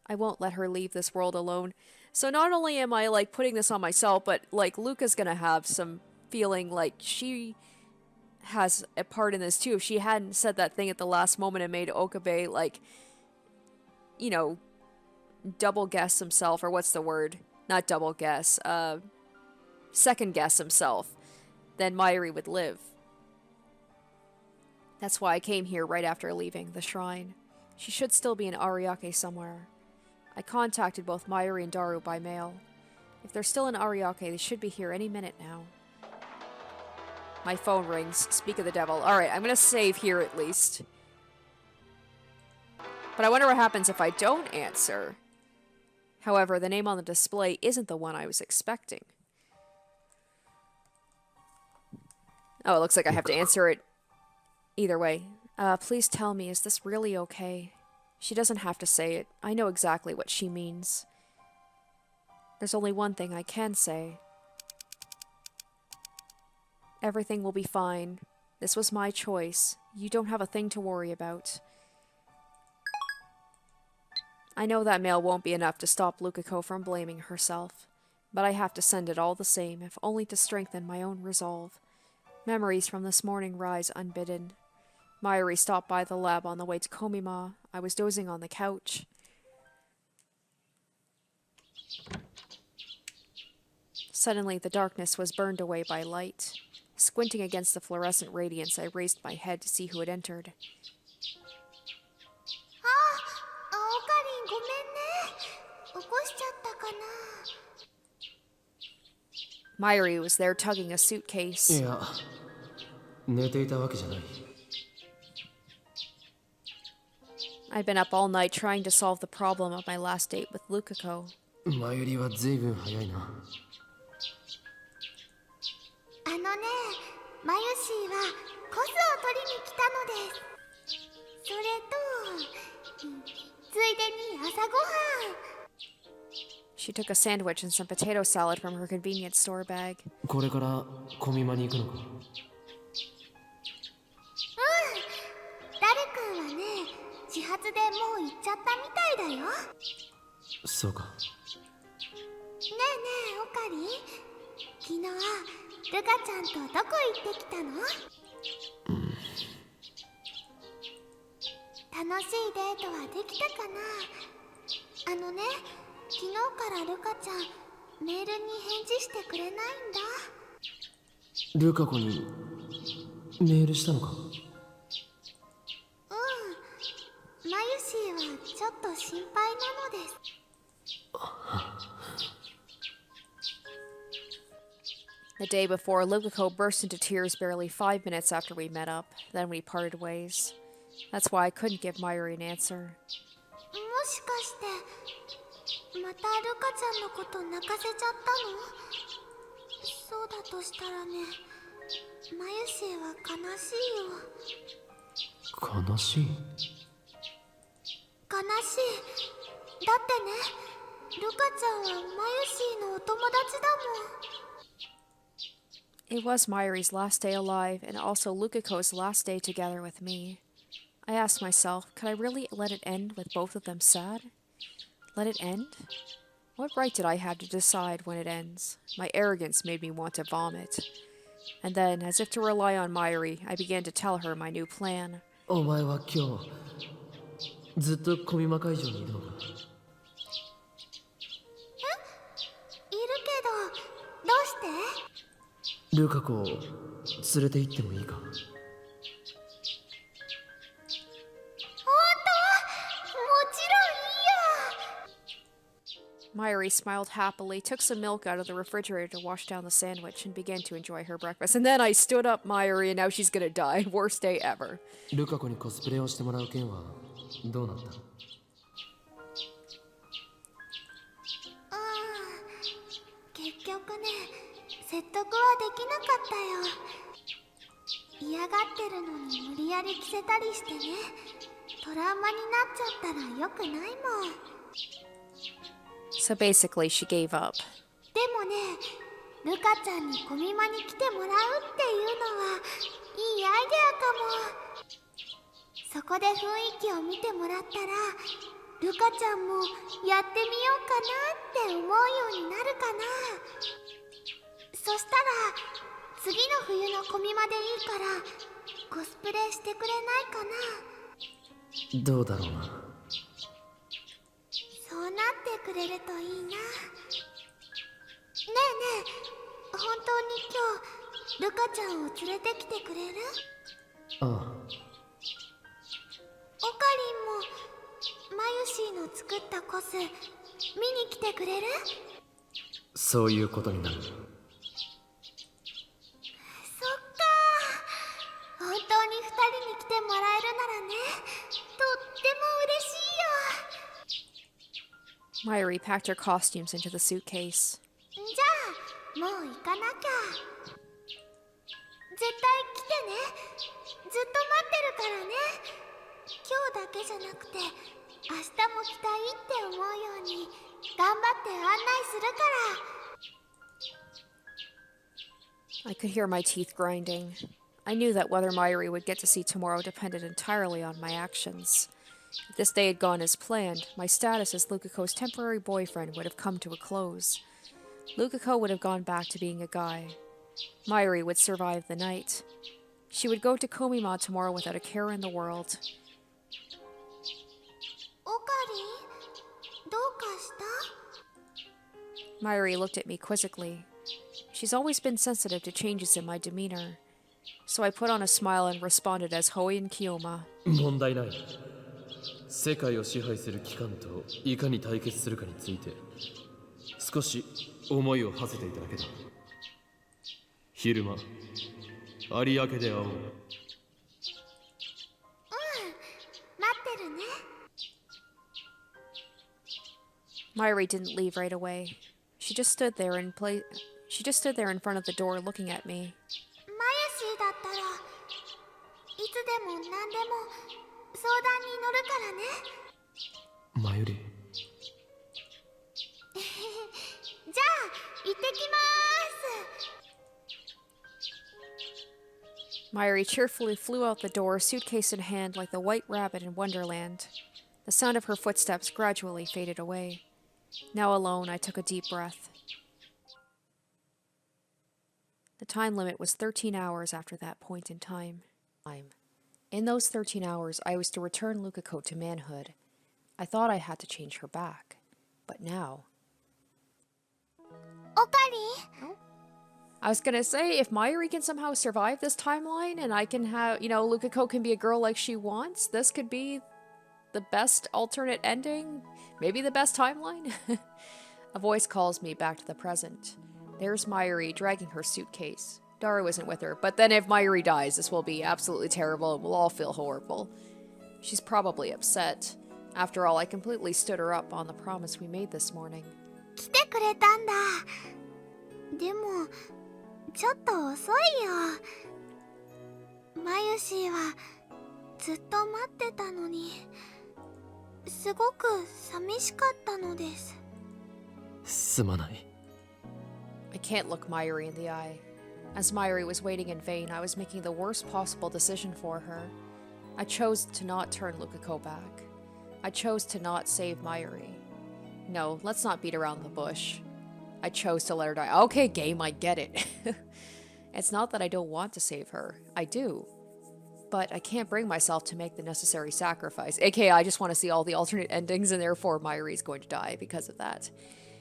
I won't let her leave this world alone. So not only am I, like, putting this on myself, but, like, Luka's gonna have some feeling like she has a part in this, too. If she hadn't said that thing at the last moment and made Okabe, like, you know, double guess himself, or what's the word? Not double guess, second guess himself, then Mayuri would live. That's why I came here right after leaving the shrine. She should still be in Ariake somewhere. I contacted both Mayuri and Daru by mail. If they're still in Ariake, they should be here any minute now. My phone rings. Speak of the devil. Alright, I'm gonna save here at least. But I wonder what happens if I don't answer. However, the name on the display isn't the one I was expecting. Oh, it looks like I have to answer it either way. Please tell me, is this really okay? She doesn't have to say it. I know exactly what she means. There's only one thing I can say. Everything will be fine. This was my choice. You don't have a thing to worry about. I know that mail won't be enough to stop Lukako from blaming herself, but I have to send it all the same, if only to strengthen my own resolve. Memories from this morning rise unbidden. Mayuri stopped by the lab on the way to Komima. I was dozing on the couch. Suddenly, the darkness was burned away by light. Squinting against the fluorescent radiance, I raised my head to see who had entered. Mayuri was there tugging a suitcase. いや、寝ていたわけじゃない。 I'd been up all night trying to solve the problem of my last date with Lukako. 前よりは随分早いな。マユシーはコスを取りに来たのです。それと、ついでに朝ごはん。She took a sandwich and some potato salad from her convenience store bag. これからコミマに行くのか？ダル君はね、始発でもう行っちゃったみたいだよ。そうか。ねえねえ、オカリ、昨日ルカちゃんとどこ行ってきたの？楽しいデートはできたかな？昨日からルカちゃんメールに返事してくれないんだ。ルカ子にメールしたのか？マユシーはちょっと心配なのです。The day before, Lukako burst into tears barely 5 minutes after we met up. Then we parted ways. That's why I couldn't give Mayuri an answer. もしかしてまたルカちゃんのこと泣かせちゃったの？そうだとしたらね、マユシーは悲しいよ。悲しい？悲しい。だってね、ルカちゃんはマユシーのお友達だもん。It was Mayuri's last day alive, and also Lukako's last day together with me. I asked myself, could I really let it end with both of them sad? Let it end? What right did I have to decide when it ends? My arrogance made me want to vomit. And then, as if to rely on Mayuri, I began to tell her my new plan. お前は今日ずっとコミマ会場にいるのか？いるけど、どうして？ルカ子を連れて行ってもいいか？本当？もちろんいいよ。 Mayuri smiled happily, took some milk out of the refrigerator to wash down the sandwich, and began to enjoy her breakfast. And then I stood up Mayuri, and now she's gonna die. Worst day ever. ルカ子にコスプレをしてもらう件はどうなった？結局ね、説得はできなかったよ。嫌がってるのに無理やり着せたりしてね、トラウマになっちゃったらよくないもん。 So basically, she gave up. でもね、ルカちゃんにコミマに来てもらうっていうのはいいアイデアかも。そこで雰囲気を見てもらったら、ルカちゃんもやってみようかなって思うようになるかな。そしたら次の冬のコミマでいいからコスプレしてくれないかな。どうだろうな。そうなってくれるといいな。ねえねえ、本当に今日ルカちゃんを連れてきてくれる？ああ。オカリンもマユシーの作ったコス見に来てくれる？そういうことになる。そっか、本当に2人に来てもらえるならね、とっても嬉しいよ。 Mayuri packed her costumes into the suitcase. じゃあもう行かなきゃ。絶対来てね。ずっと待ってるからね。今日だけじゃなくて明日も来たいって思うように頑張って案内するから。 I could hear my teeth grinding. I knew that whether Mayuri would get to see tomorrow depended entirely on my actions. If this day had gone as planned, my status as LUKAKO'S temporary boyfriend would have come to a close. LUKAKO would have gone back to being a guy. Mayuri would survive the night. She would go to Komima tomorrow without a care in the world. オカリどうかした？ Mayuri looked at me quizzically. She's always been sensitive to changes in my demeanor. So I put on a smile and responded as Hoi and Kiyoma. 問題ない。世界を支配する機関といかに対決するかについて少し思いを馳せていただけだ。昼間有明で会おう。待ってるね。 Mayuri didn't leave right away. She just stood there in front of the door looking at me. マユシーだったらいつでも何でも相談に乗るからね。マユリ。じゃあ行ってきまーす。 Mayuri cheerfully flew out the door, suitcase in hand, like the white rabbit in Wonderland. The sound of her footsteps gradually faded away. Now alone, I took a deep breath. The time limit was 13 hours after that point in time. In those 13 hours, I was to return LUKAKO to manhood. I thought I had to change her back. But now... オカリ I was gonna say, if Mayuri can somehow survive this timeline and I can have, LUKAKO can be a girl like she wants, this could be the best alternate ending. Maybe the best timeline? A voice calls me back to the present. There's Mayuri dragging her suitcase. Daru isn't with her, but then if Mayuri dies, this will be absolutely terrible and we'll all feel horrible. She's probably upset. After all, I completely stood her up on the promise we made this morning. 来てくれたんだ。でもちょっと遅いよ。マユシーはずっと待ってたのにすごく寂しかったのです。すまない。I can't look Mayuri in the eye. As Mayuri was waiting in vain, I was making the worst possible decision for her. I chose to not turn LUKAKO back. I chose to not save Mayuri. No, let's not beat around the bush. I chose to let her die. Okay, game, I get it. It's not that I don't want to save her. I do. But I can't bring myself to make the necessary sacrifice. AKA, I just want to see all the alternate endings, and therefore Mayuri's going to die because of that.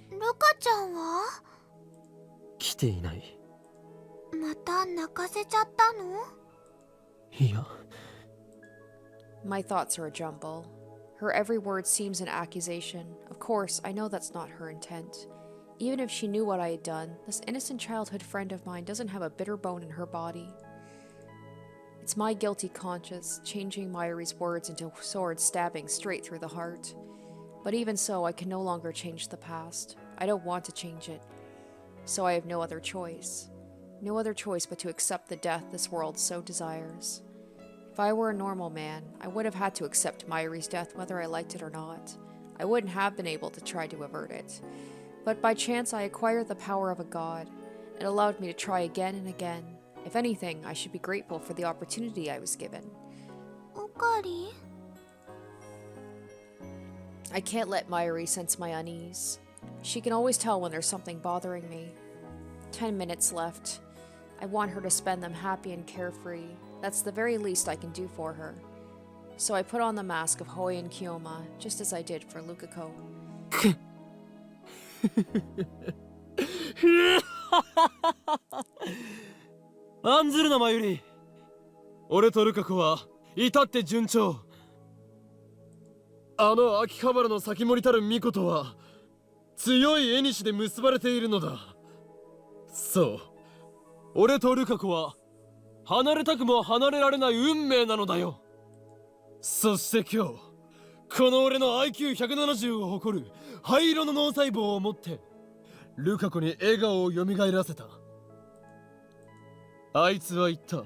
ルカちゃんは来ていない。また泣かせちゃったの？いや。 My thoughts are a jumble. Her every word seems an accusation. Of course, I know that's not her intent. Even if she knew what I had done, this innocent childhood friend of mine doesn't have a bitter bone in her body. It's my guilty conscience, changing Mayuri's words into swords stabbing straight through the heart. But even so, I can no longer change the past. I don't want to change it. So I have no other choice. No other choice but to accept the death this world so desires. If I were a normal man, I would have had to accept Mayuri's death whether I liked it or not. I wouldn't have been able to try to avert it. But by chance I acquired the power of a god. It allowed me to try again and again. If anything, I should be grateful for the opportunity I was given. オカリ I can't let Mayuri sense my unease. She can always tell when there's something bothering me. 10 minutes left. I want her to spend them happy and carefree. That's the very least I can do for her. So I put on the mask of Hoi and Kiyoma, just as I did for LUKAKO. 案ずるなマユリ。俺とルカ子は至って順調。あの秋葉原の先森たる巫女とは強い縁で結ばれているのだ。そう、俺とルカ子は離れたくも離れられない運命なのだよ。そして今日、この俺の IQ170 を誇る灰色の脳細胞を持ってルカ子に笑顔を蘇らせた。あいつは言った。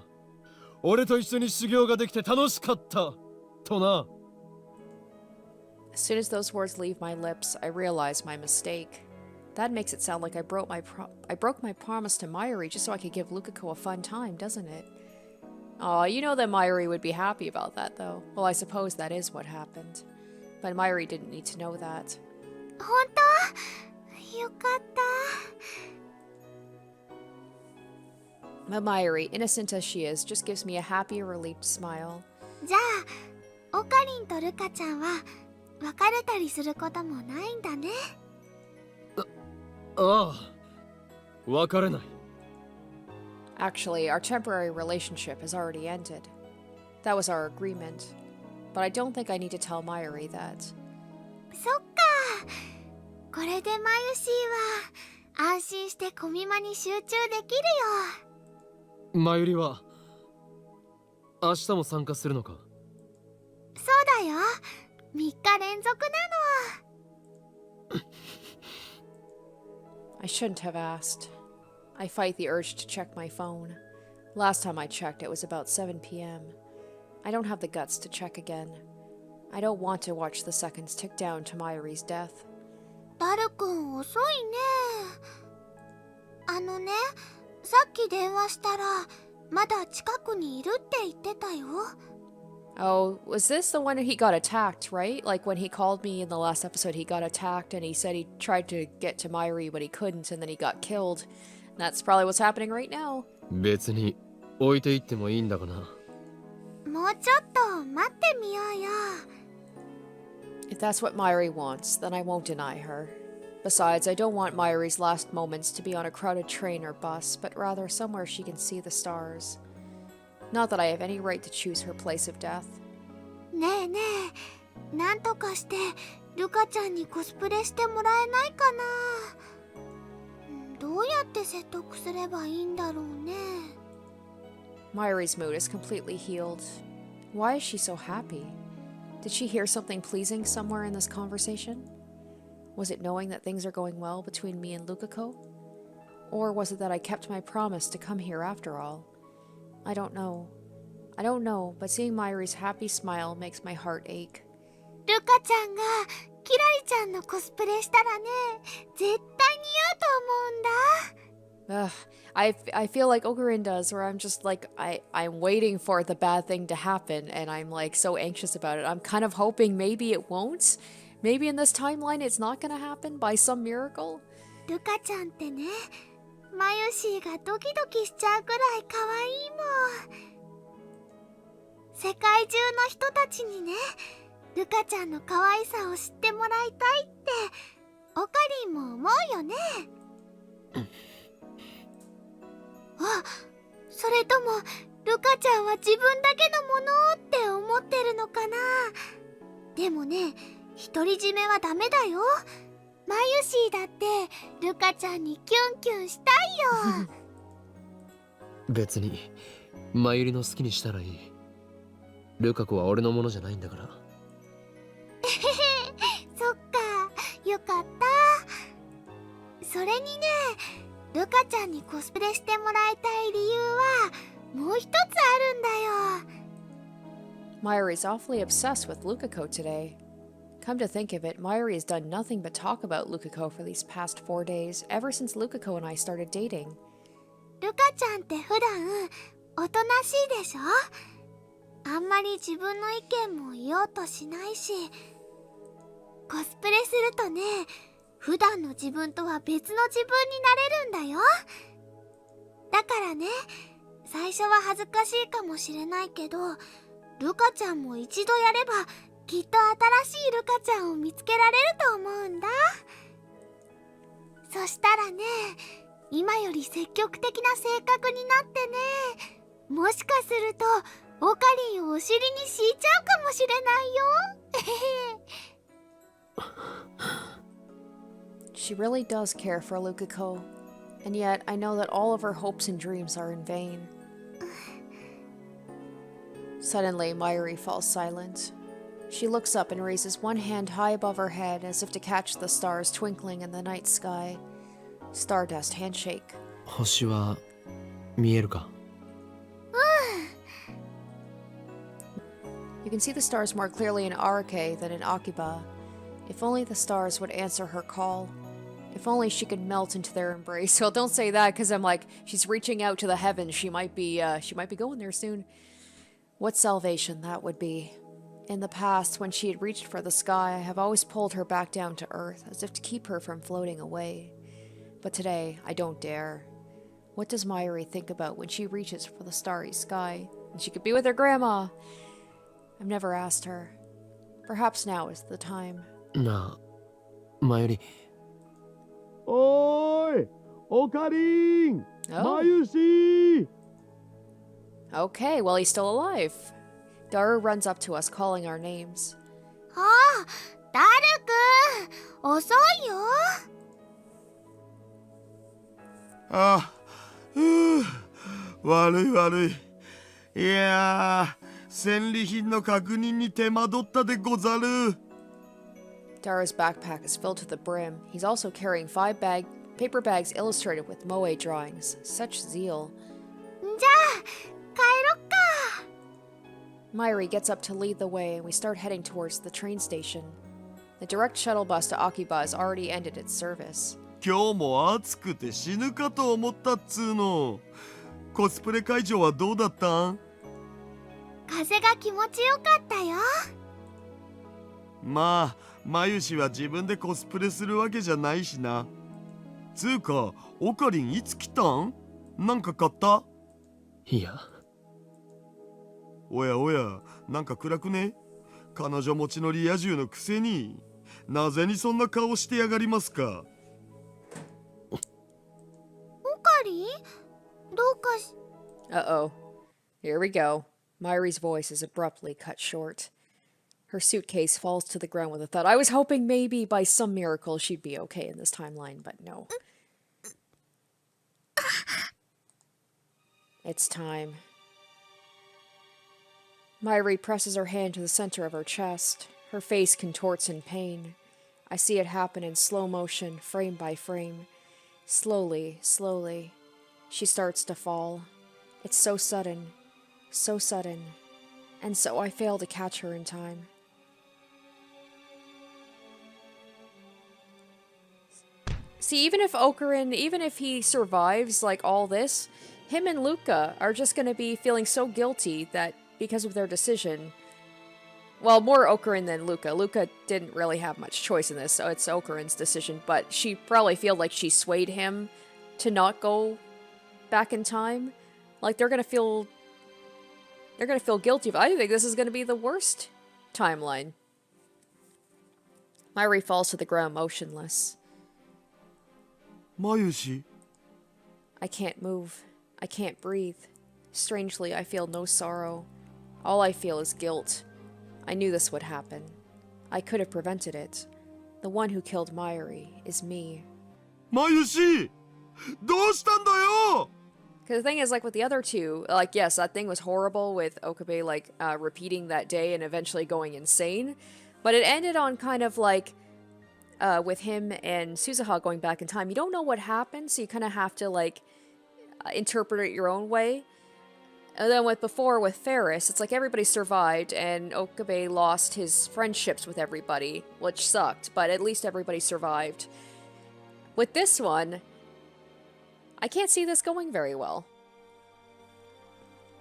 俺と一緒に修行ができて楽しかったとな。 As soon as those words leave my lips, I realize my mistake. That makes it sound like I broke my promise to Mayuri just so I could give Lukako a fun time, doesn't it? Aw, you know that Mayuri would be happy about that, though. Well, I suppose that is what happened. But Mayuri didn't need to know that. 本当？よかった。 But Mayuri, innocent as she is, just gives me a happy, relieved smile. じゃあ、オカリンとルカちゃんは別れたりすることもないんだね。ああ、別れない。 Actually, our temporary relationship has already ended. That was our agreement. But I don't think I need to tell Mayuri that. そっか。これでマユシーは安心してコミマに集中できるよ。マユリは明日も参加するのか？そうだよ。3日連続なの。I shouldn't have asked. I fight the urge to check my phone. Last time I checked, it was about 7 p.m. I don't have the guts to check again. I don't want to watch the seconds tick down to Mayuri's death. ダルくん遅いね。さっき電話したらまだ近くにいるって言ってたよ。Oh, was this the one he got attacked, right? Like when he called me in the last episode, he got attacked and he said he tried to get to Mayuri but he couldn't and then he got killed. That's probably what's happening right now. 別に置いていってもいいんだがな。もうちょっと待ってみようよ。If that's what Mayuri wants, then I won't deny her. Besides, I don't want Mayuri's last moments to be on a crowded train or bus, but rather somewhere she can see the stars. Not that I have any right to choose her place of death. ねえねえ、なんとかしてルカちゃんにコスプレしてもらえないかな。どうやって説得すればいいんだろうね。Mayuri's mood is completely healed. Why is she so happy? Did she hear something pleasing somewhere in this conversation? Was it knowing that things are going well between me and Lukako? Or was it that I kept my promise to come here after all? I don't know. I don't know, but seeing Mayuri's happy smile makes my heart ache. ルカちゃんがキラリちゃんのコスプレしたらね、絶対似合うと思うんだ。Ugh, I feel like Okarin does, where I'm just like, I'm waiting for the bad thing to happen, and I'm like so anxious about it. I'm kind of hoping maybe it won't. Maybe in this timeline it's not gonna happen by some miracle. ルカちゃんってね、マユシーがドキドキしちゃうくらい可愛いもん。世界中の人たちにね、ルカちゃんの可愛さを知ってもらいたいってオカリンも思うよね。あ、それともルカちゃんは自分だけのものって思ってるのかな。でもね、独り占めはダメだよ。マユシーだってルカちゃんにキュンキュンしたいよ。別にマユリの好きにしたらいい。ルカ子は俺のものじゃないんだから。そっか、よかった。それにね、ルカちゃんにコスプレしてもらいたい理由はもう一つあるんだよ。Mayuri's awfully obsessed with Lukako today. Come to think of it, Mayuri has done nothing but talk about Lukako for these past 4 days, ever since Lukako and I started dating. ルカちゃんって普段おとなしいでしょ。あんまり自分の意見も言おうとしないし、コスプレするとね、普段の自分とは別の自分になれるんだよ。だからね、最初は恥ずかしいかもしれないけど、ルカちゃんも一度やればきっと新しいルカちゃんを見つけられると思うんだ。そしたらね、今より積極的な性格になってね、もしかするとオカリンをお尻に敷いちゃうかもしれないよ。She really does care for Lukako, and yet I know that all of her hopes and dreams are in vain. Suddenly, Mayuri falls silent. She looks up and raises one hand high above her head as if to catch the stars twinkling in the night sky. Stardust handshake. 星は見えるか？ You can see the stars more clearly in Arake than in Akiba. If only the stars would answer her call. If only she could melt into their embrace. Well, don't say that, because I'm like, she's reaching out to the heavens. She might be going there soon. What salvation that would be. In the past, when she had reached for the sky, I have always pulled her back down to earth, as if to keep her from floating away. But today, I don't dare. What does Mayuri think about when she reaches for the starry sky? And she could be with her grandma. I've never asked her. Perhaps now is the time. なあ、マユリ。おーい、オカリン、 Oh. マユシ。 Okay, well, he's still alive. Daru runs up to us, calling our names. ああ、ダルくん、遅いよ。あ、悪い悪い。いやー、戦利品の確認に手間取ったでござる。Daru's backpack is filled to the brim. He's also carrying 5 paper bags illustrated with moe drawings. Such zeal. じゃあ、帰ろっか。Mayuri gets up to lead the way, and we start heading towards the train station. The direct shuttle bus to Akiba has already ended its service. 今日も暑くて死ぬかと思ったっつーの。コスプレ会場はどうだったん？風が気持ちよかったよ。まあ、マユシは自分でコスプレするわけじゃないしな。つうか、オカリンいつ来たん？なんか買った？いや。おやおや、なんか暗くね？彼女持ちのリア充のくせに、なぜにそんな顔してやがりますか？オカリン？どうかし... Uh-oh. Here we go. Mayuri's voice is abruptly cut short. Her suitcase falls to the ground with a thud. I was hoping maybe by some miracle she'd be okay in this timeline, but no. It's time. Mayuri presses her hand to the center of her chest. Her face contorts in pain. I see it happen in slow motion, frame by frame. Slowly, slowly, she starts to fall. It's so sudden, and so I fail to catch her in time. See, even if he survives, like, all this, him and Luka are just gonna be feeling so guilty that because of their decision... Well, more Okarin than Luka. Luka didn't really have much choice in this, so it's Okarin's decision, but she probably feel like she swayed him to not go back in time. Like, they're gonna feel guilty, but I think this is gonna be the worst timeline. Mayuri falls to the ground motionless. Mayushi? I can't move. I can't breathe. Strangely, I feel no sorrow. All I feel is guilt. I knew this would happen. I could have prevented it. The one who killed Mayuri is me. Mayushi! どうしたんだよ! Because the thing is, like, with the other two, like, yes, that thing was horrible with Okabe, like, repeating that day and eventually going insane. But it ended on kind of, like, with him and Suzuha going back in time. You don't know what happened, so you kind of have to, like, interpret it your own way. And then with Ferris, it's like everybody survived, and Okabe lost his friendships with everybody, which sucked, but at least everybody survived. With this one, I can't see this going very well.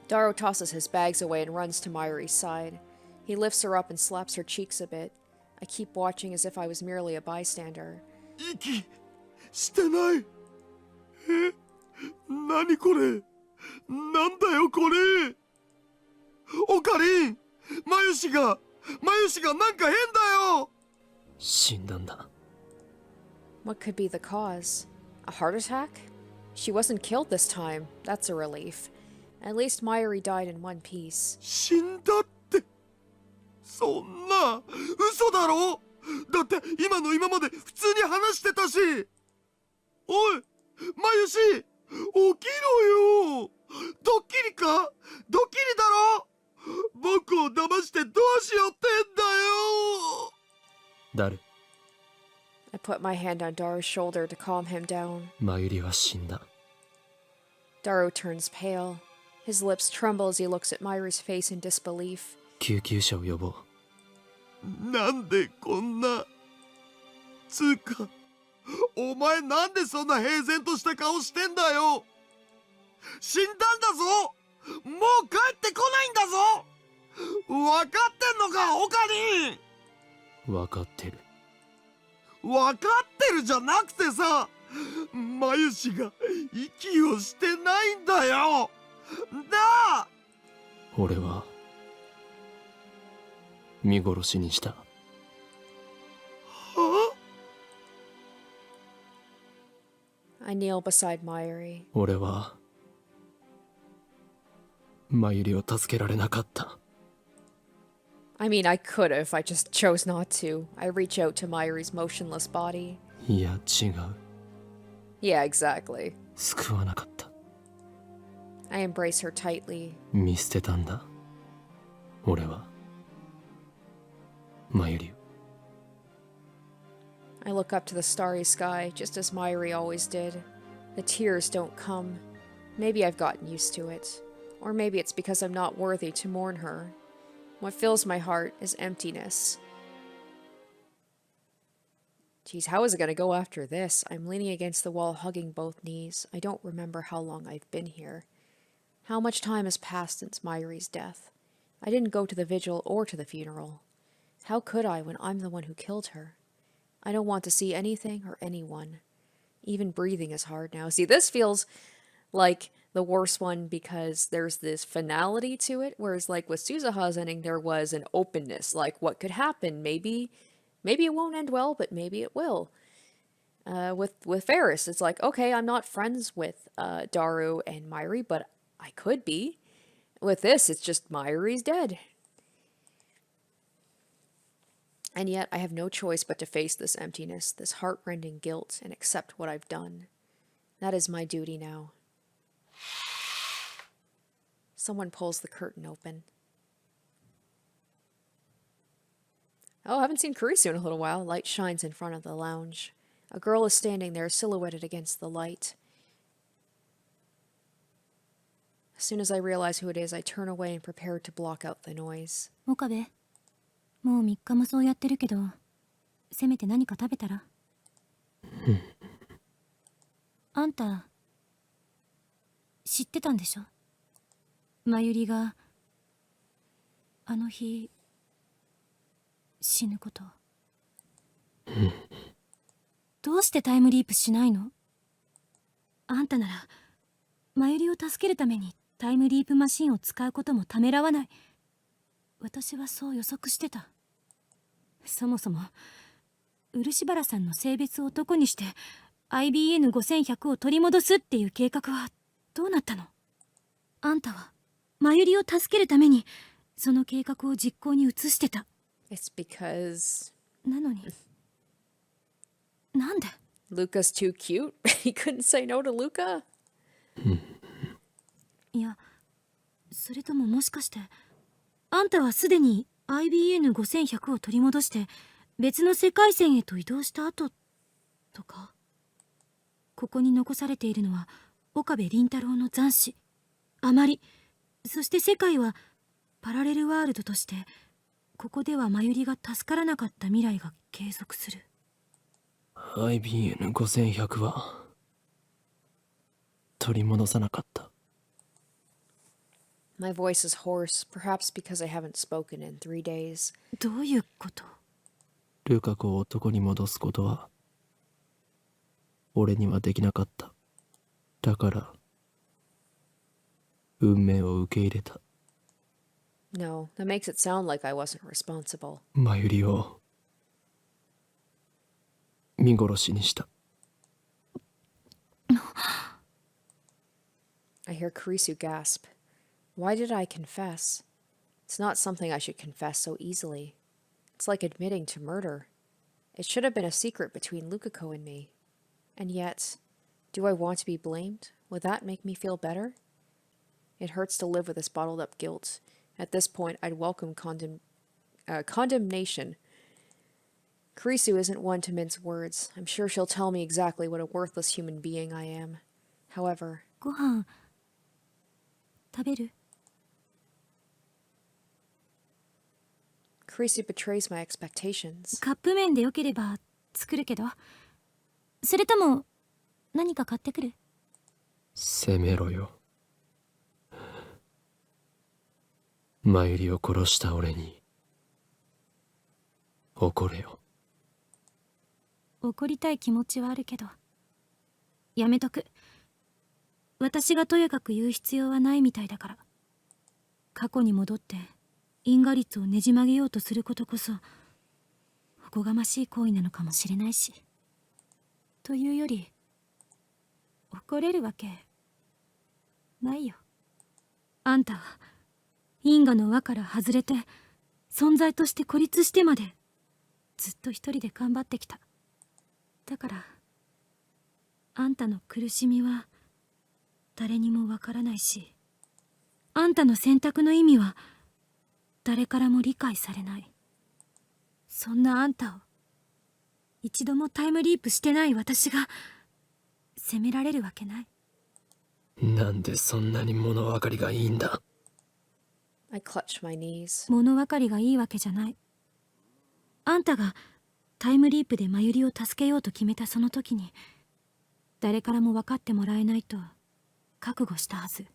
Daru tosses his bags away and runs to Mayuri's side. He lifts her up and slaps her cheeks a bit. I keep watching as if I was merely a bystander. 息してない。え、何これ？なんだよこれ。オカリン、マユシがなんか変だよ。死んだんだ。What could be the cause? A heart attack? She wasn't killed this time. That's a relief. At least Mayuri died in one piece. 死んだって。そんな嘘だろ。だって今の今まで普通に話してたし。おい、マユシ、起きろよ。ドッキリか？ドッキリだろ。僕を騙してどうしようってんだよ。誰？ I put my hand on Daru's shoulder to calm him down. マユリは死んだ。 Daru turns pale. His lips tremble as he looks at Mayuri's face in disbelief. 救急車を呼ぼう。なんでこんな。つうか、お前なんでそんな平然とした顔してんだよ。死んだんだぞ。もう帰ってこないんだぞ。分かってんのか、オカリン。分かってる。分かってるじゃなくてさ、マユシが息をしてないんだよ。なあ。俺は見殺しにした。は I kneel beside Mayuri. 俺はマユリを助けられなかった。I mean, I could have, I just chose not to. I reach out to Mayuri's motionless body. いや違う。 Yeah, exactly. 救わなかった。 I embrace her tightly. 見捨てたんだ。俺はマユリを。 I look up to the starry sky, just as Mayuri always did. The tears don't come. Maybe I've gotten used to it. Or maybe it's because I'm not worthy to mourn her. What fills my heart is emptiness. Geez, how is it going to go after this? I'm leaning against the wall, hugging both knees. I don't remember how long I've been here. How much time has passed since Mayuri's death? I didn't go to the vigil or to the funeral. How could I when I'm the one who killed her? I don't want to see anything or anyone. Even breathing is hard now. See, this feels like the worst one because there's this finality to it, whereas like with Suzuha's ending there was an openness, like what could happen. Maybe it won't end well, but maybe it will. With Ferris, it's like, okay, I'm not friends with Daru and Mayuri, but I could be. With this, it's just Mayuri's dead. And yet I have no choice but to face this emptiness, this heart-rending guilt, and accept what I've done. That is my duty now. Someone pulls the curtain open. Oh, I haven't seen Kurisu in a little while. Light shines in front of the lounge. A girl is standing there, silhouetted against the light. As soon as I realize who it is, I turn away and prepare to block out the noise. Okabe, もう3日もそうやってるけど、せめて何か食べたら。あんた、知ってたんでしょ？マユリが、あの日、死ぬこと。どうしてタイムリープしないの？あんたなら、マユリを助けるためにタイムリープマシンを使うこともためらわない。私はそう予測してた。そもそも漆原さんの性別を男にして IBN5100 を取り戻すっていう計画はどうなったの？あんたはマユリを助けるためにその計画を実行に移してた。 It's because... なのになんで？ Luka's too cute? He couldn't say no to Luka? いや、それとももしかしてあんたはすでに IBN5100 を取り戻して別の世界線へと移動した後とか？ここに残されているのは岡部倫太郎の残滓、あまり、そして世界はパラレルワールドとしてここではマユリが助からなかった未来が継続する。 IBN5100 は取り戻さなかった。 My voice is hoarse, perhaps because I haven't spoken in 3 days. どういうこと？ルカ子を男に戻すことは俺にはできなかった。だから運命を受け入れた。 No, that makes it sound like I wasn't responsible. マユリを見殺しにした。 I hear Kurisu gasp. Why did I confess? It's not something I should confess so easily. It's like admitting to murder. It should have been a secret between Lukako and me. And yet, do I want to be blamed? Would that make me feel better? It hurts to live with this bottled up guilt. At this point, I'd welcome condemnation. Kurisu isn't one to mince words. I'm sure she'll tell me exactly what a worthless human being I am. However... ご飯食べる？ Kurisu betrays my expectations. カップ麺でよければ作るけど。それとも何か買ってくる？責めろよ。マユリを殺した俺に怒れよ。怒りたい気持ちはあるけどやめとく。私がとやかく言う必要はないみたいだから。過去に戻って因果律をねじ曲げようとすることこそおこがましい行為なのかもしれないし。というより怒れるわけないよ。あんたは因果の輪から外れて存在として孤立してまでずっと一人で頑張ってきた。だからあんたの苦しみは誰にもわからないし、あんたの選択の意味は誰からも理解されない。そんなあんたを一度もタイムリープしてない私が責められるわけない。なんでそんなに物分かりがいいんだ。I clutch my knees. 物分かりがいいわけじゃない。あんたがタイムリープでマユリを助けようと決めたその時に誰からも分かってもらえないと覚悟したはず。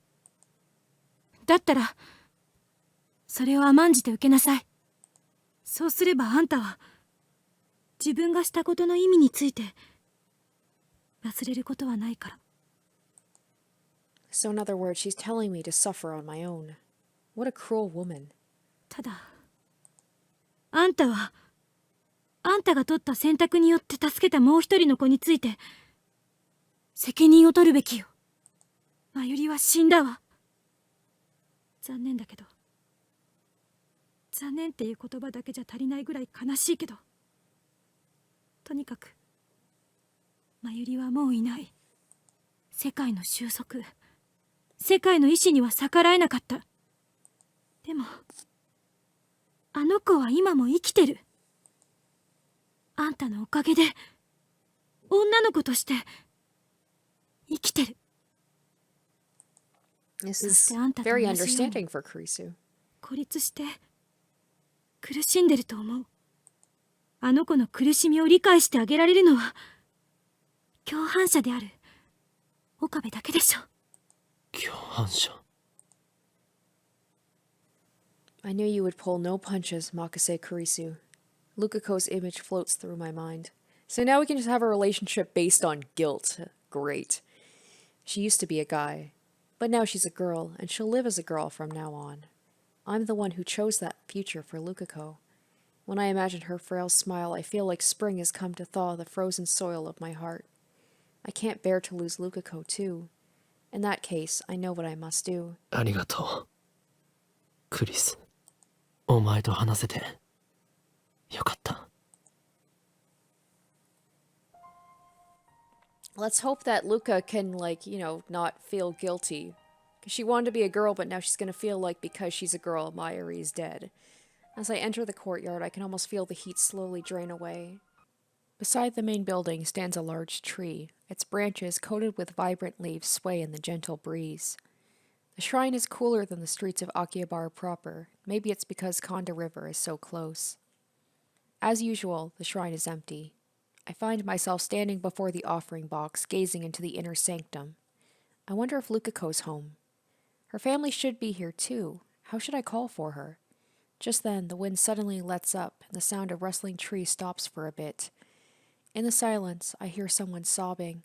だったらそれを甘んじて受けなさい。そうすればあんたは自分がしたことの意味について忘れることはないから。 So in other words, she's telling me to suffer on my own. What a cruel woman. ただあんたはあんたが取った選択によって助けたもう一人の子について責任を取るべきよ。マユリは死んだわ。残念だけど、残念っていう言葉だけじゃ足りないぐらい悲しいけど、とにかくマユリはもういない。世界の収束、世界の意志には逆らえなかった。でもあの子は今も生きてる。あんたのおかげで女の子として生きてる。 This is そしてあんたと very 同じように understanding for Kurisu. 孤立して苦しんでると思う。あの子の苦しみを理解してあげられるのは共犯者である岡部だけでしょ。共犯者。 I knew you would pull no punches, Makase Kurisu. LUKAKO'S image floats through my mind. So now we can just have a relationship based on guilt. Great. She used to be a guy, but now she's a girl, and she'll live as a girl from now on. I'm the one who chose that future for LUKAKO. When I imagine her frail smile, I feel like spring has come to thaw the frozen soil of my heart. I can't bear to lose LUKAKO too. In that case, I know what I must do. ありがとうクリス。お前と話せてよかった。 Let's hope that Luka can, like, you know, not feel guilty. Because she wanted to be a girl, but now she's going to feel like because she's a girl, Mayuri is dead. As I enter the courtyard, I can almost feel the heat slowly drain away. Beside the main building stands a large tree. Its branches, coated with vibrant leaves, sway in the gentle breeze. The shrine is cooler than the streets of Akihabara proper. Maybe it's because Konda River is so close. As usual, the shrine is empty. I find myself standing before the offering box, gazing into the inner sanctum. I wonder if LUKAKO'S home. Her family should be here too. How should I call for her? Just then, the wind suddenly lets up, and the sound of rustling trees stops for a bit. In the silence, I hear someone sobbing.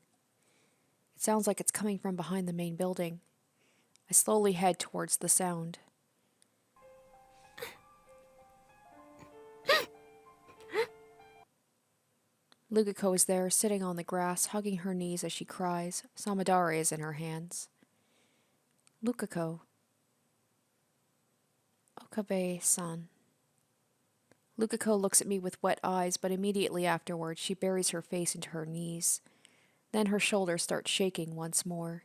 It sounds like it's coming from behind the main building. I slowly head towards the sound. LUKAKO is there, sitting on the grass, hugging her knees as she cries. Samadare is in her hands. LUKAKO. Okabe-san. LUKAKO looks at me with wet eyes, but immediately afterwards she buries her face into her knees. Then her shoulders start shaking once more.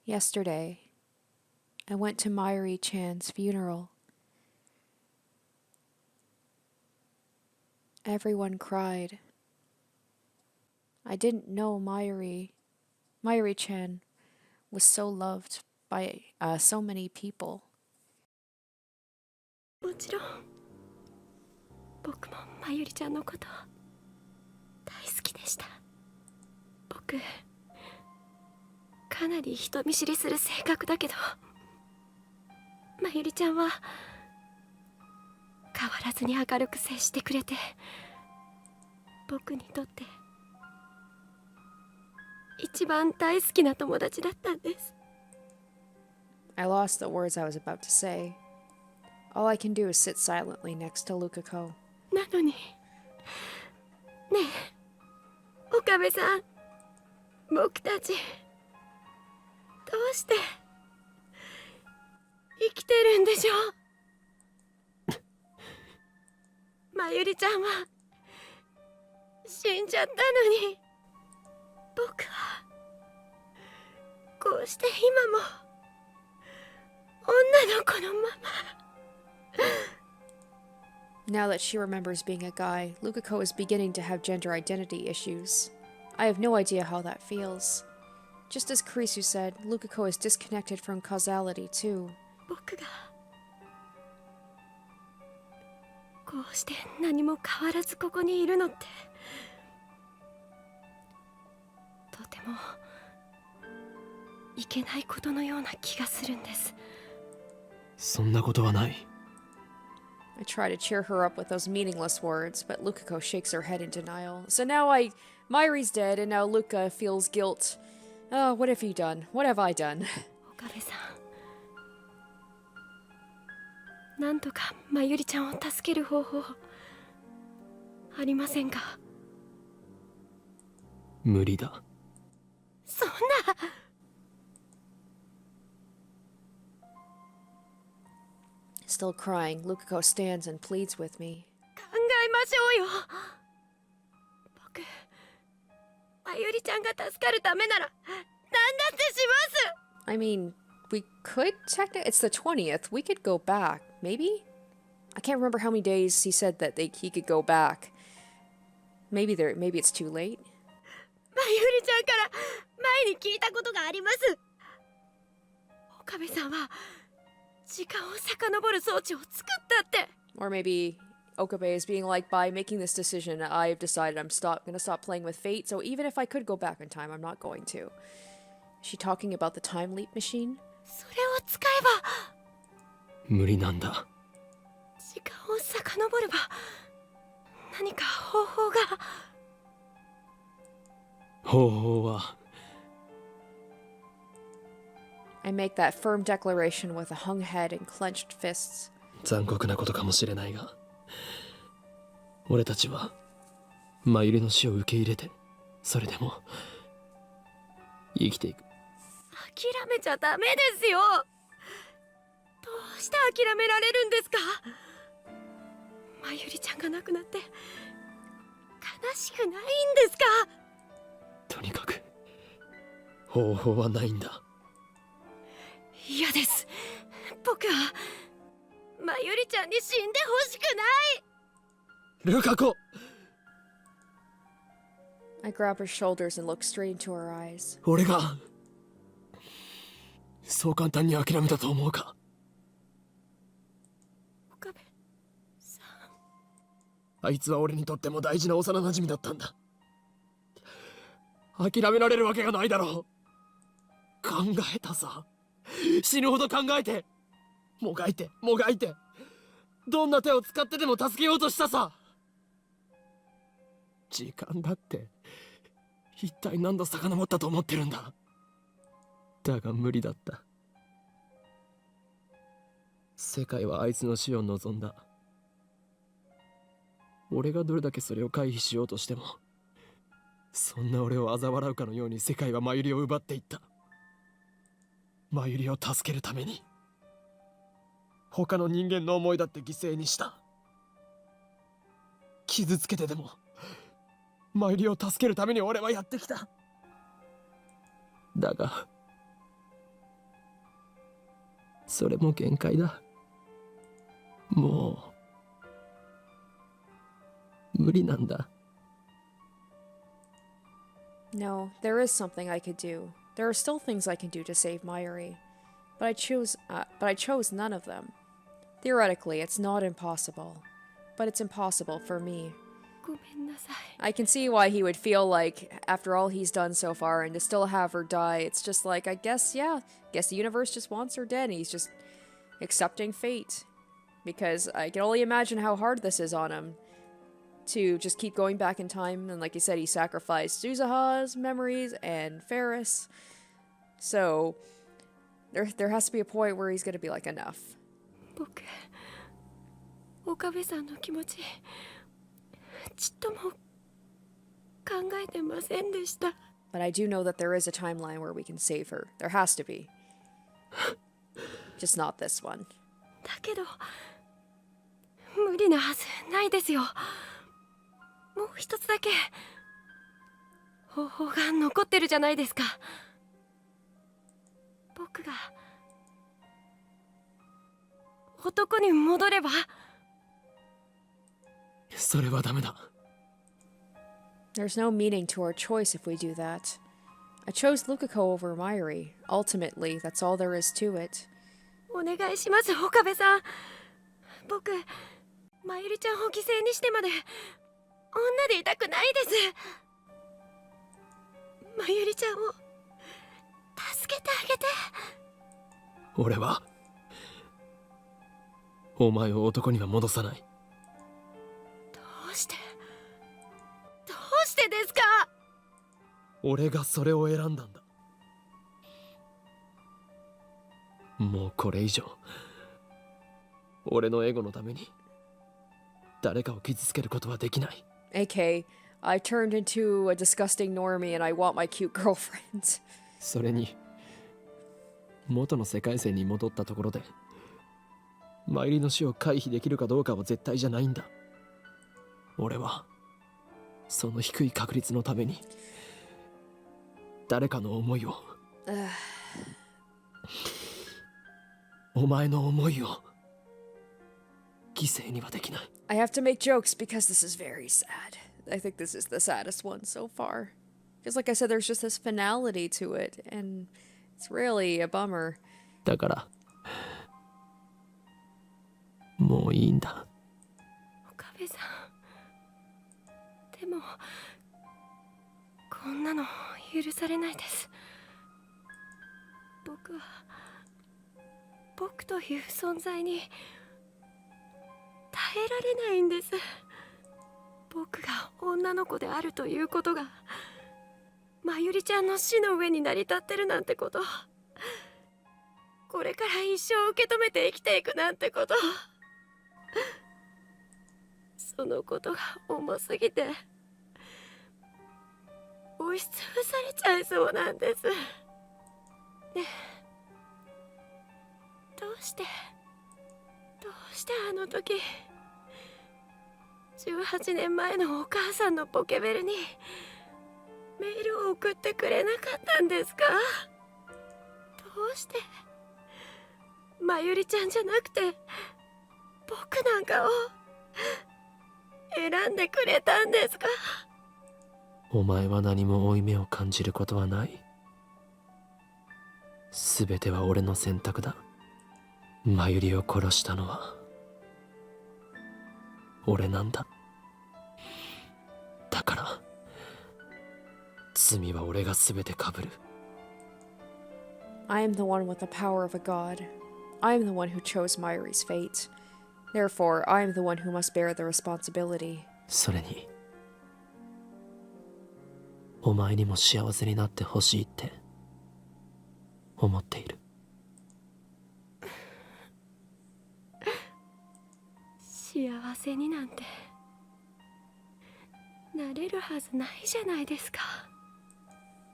Yesterday, I went to Mayuri-chan's funeral. Everyone cried. I didn't know Mayuri-chan was so loved by so many people. もちろん僕もまゆりちゃんのこと大好きでした。僕かなり人見知りする性格だけど、まゆりちゃんは変わらずに明るく接してくれて、僕にとって一番大好きな友達だったんです。 I lost the words I was about to say. All I can do is sit silently next to Lukako. なのにねえ岡部さん、僕たちどうして生きてるんでしょう。まゆりちゃんは死んじゃったのに、僕はこうして今も女の子のまま。 Now that she remembers being a guy, Lukako is beginning to have gender identity issues. I have no idea how that feels. Just as Kurisu said, Lukako is disconnected from causality too. 僕がこうして何も変わらずここにいるのって、とてもいけないことのような気がするんです。そんなことはない。 I try to cheer her up with those meaningless words, but Lukako shakes her head in denial. So now Mayuri's dead, and now Luka feels guilt. Oh, what have you done? What have I done? 岡部さん、なんとかまゆりちゃんを助ける方法ありませんか？無理だ。そんな。Still crying, Lukako stands and pleads with me. 考えましょうよ。僕、まゆりちゃんが助かるためなら何だってします。 I mean, we could technically... It's the 20th. We could go back. Maybe? I can't remember how many days he said that he could go back. Maybe it's too late. まゆりちゃんから前に聞いたことがあります。岡部さんは時間を遡る装置を作ったって。 Or maybe Okabe is being like, by making this decision, I've decided I'm gonna stop playing with fate, so even if I could go back in time, I'm not going to. Is she talking about the time leap machine? それを使えば無理なんだ。時間を遡れば何か方法が。方法は I make that firm declaration with a hung head and clenched fists. 残酷なことかもしれないが、俺たちはまゆりの死を受け入れて、それでも生きていく。諦めちゃダメですよ。どうして諦められるんですか？まゆりちゃんが亡くなって悲しくないんですか？とにかく方法はないんだ。嫌です。僕はまゆりちゃんに死んでほしくない。ルカ子。 I grab her shoulders and look straight into her eyes. 俺がそう簡単に諦めたと思うか？岡部さん。あいつは俺にとっても大事な幼馴染だったんだ。諦められるわけがないだろう。考えたさ。死ぬほど考えて、もがいてもがいて、どんな手を使ってでも助けようとしたさ。時間だって一体何度遡ったと思ってるんだ。だが無理だった。世界はあいつの死を望んだ。俺がどれだけそれを回避しようとしても、そんな俺を嘲笑うかのように世界はマユリを奪っていった。マユリを助けるために他の人間の思いだって犠牲にした。傷つけてでもマユリを助けるために俺はやってきた。だがそれも限界だ。もう無理なんだ。No, there is something I could do. There are still things I can do to save Mayuri, but I chose none of them. Theoretically, it's not impossible, but it's impossible for me. ごめんなさい。 I can see why he would feel like, after all he's done so far, and to still have her die, it's just like, I guess, yeah, guess the universe just wants her dead, and he's just accepting fate. Because I can only imagine how hard this is on him, to just keep going back in time, and like you said, he sacrificed Suzuha's memories and Ferris. So, there has to be a point where he's gonna be like, enough. 僕、岡部さんの気持ち、ちっとも考えてませんでした。 But I do know that there is a timeline where we can save her. There has to be. Just not this one. だけど、無理なはずないですよ。もう一つだけ方法が残ってるじゃないですか。僕が男に戻れば。それはダメだ。 There's no meaning to our choice if we do that. I chose Lukako over Mayuri. Ultimately, that's all there is to it. お願いします、岡部さん。僕、まゆりちゃんを犠牲にしてまで女でいたくないです。まゆりちゃんを助けてあげて。俺はお前を男には戻さない。どうしてですか？俺がそれを選んだんだ。もうこれ以上俺のエゴのために誰かを傷つけることはできない。 AK, I turned into a disgusting normie and I want my cute girlfriend. それに元の世界線に戻ったところでマイリの死を回避できるかどうかは絶対じゃないんだ。俺はその低い確率のために誰かの思いをお前の思いを犠牲にはできない。 I have to make jokes because this is very sad. I think this is the saddest one so far. Because like I said, there's just this finality to it, and it's really a bummer. だからもういいんだ。岡部さん、でもこんなの許されないです。僕は僕という存在に耐えられないんです。僕が女の子であるということがまゆりちゃんの死の上に成り立ってるなんてこと、これから一生受け止めて生きていくなんてこと、そのことが重すぎて押しつぶされちゃいそうなんです。ねえ、どうしてあの時18年前のお母さんのポケベルにメールを送ってくれなかったんですか？どうしてまゆりちゃんじゃなくて僕なんかを選んでくれたんですか？お前は何も負い目を感じることはない。すべては俺の選択だ。まゆりを殺したのは俺なんだ。だから罪は俺がすべて被る。 I am the one with the power of a god. I am the one who chose Mayuri's fate. Therefore, I am the one who must bear the responsibility. それにお前にも幸せになってほしいって思っている。幸せになんてなれるはずないじゃないですか。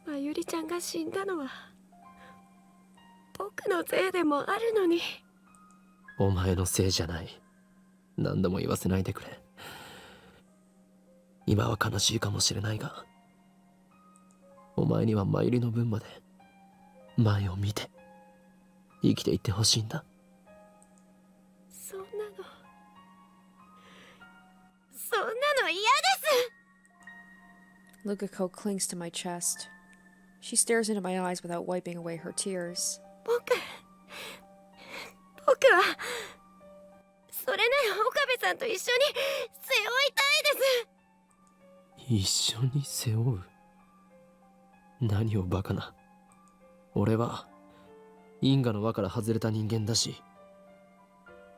まゆりちゃんが死んだのは僕のせいでもあるのに。お前のせいじゃない。何度も言わせないでくれ。今は悲しいかもしれないが、お前にはまゆりの分まで前を見て生きていってほしいんだ。そんなの嫌です。 Lukako clings to my chest. She stares into my eyes without wiping away her tears. 僕はそれなら岡部さんと一緒に背負いたいです。一緒に背負う？何をバカな。俺は因果の輪から外れた人間だし、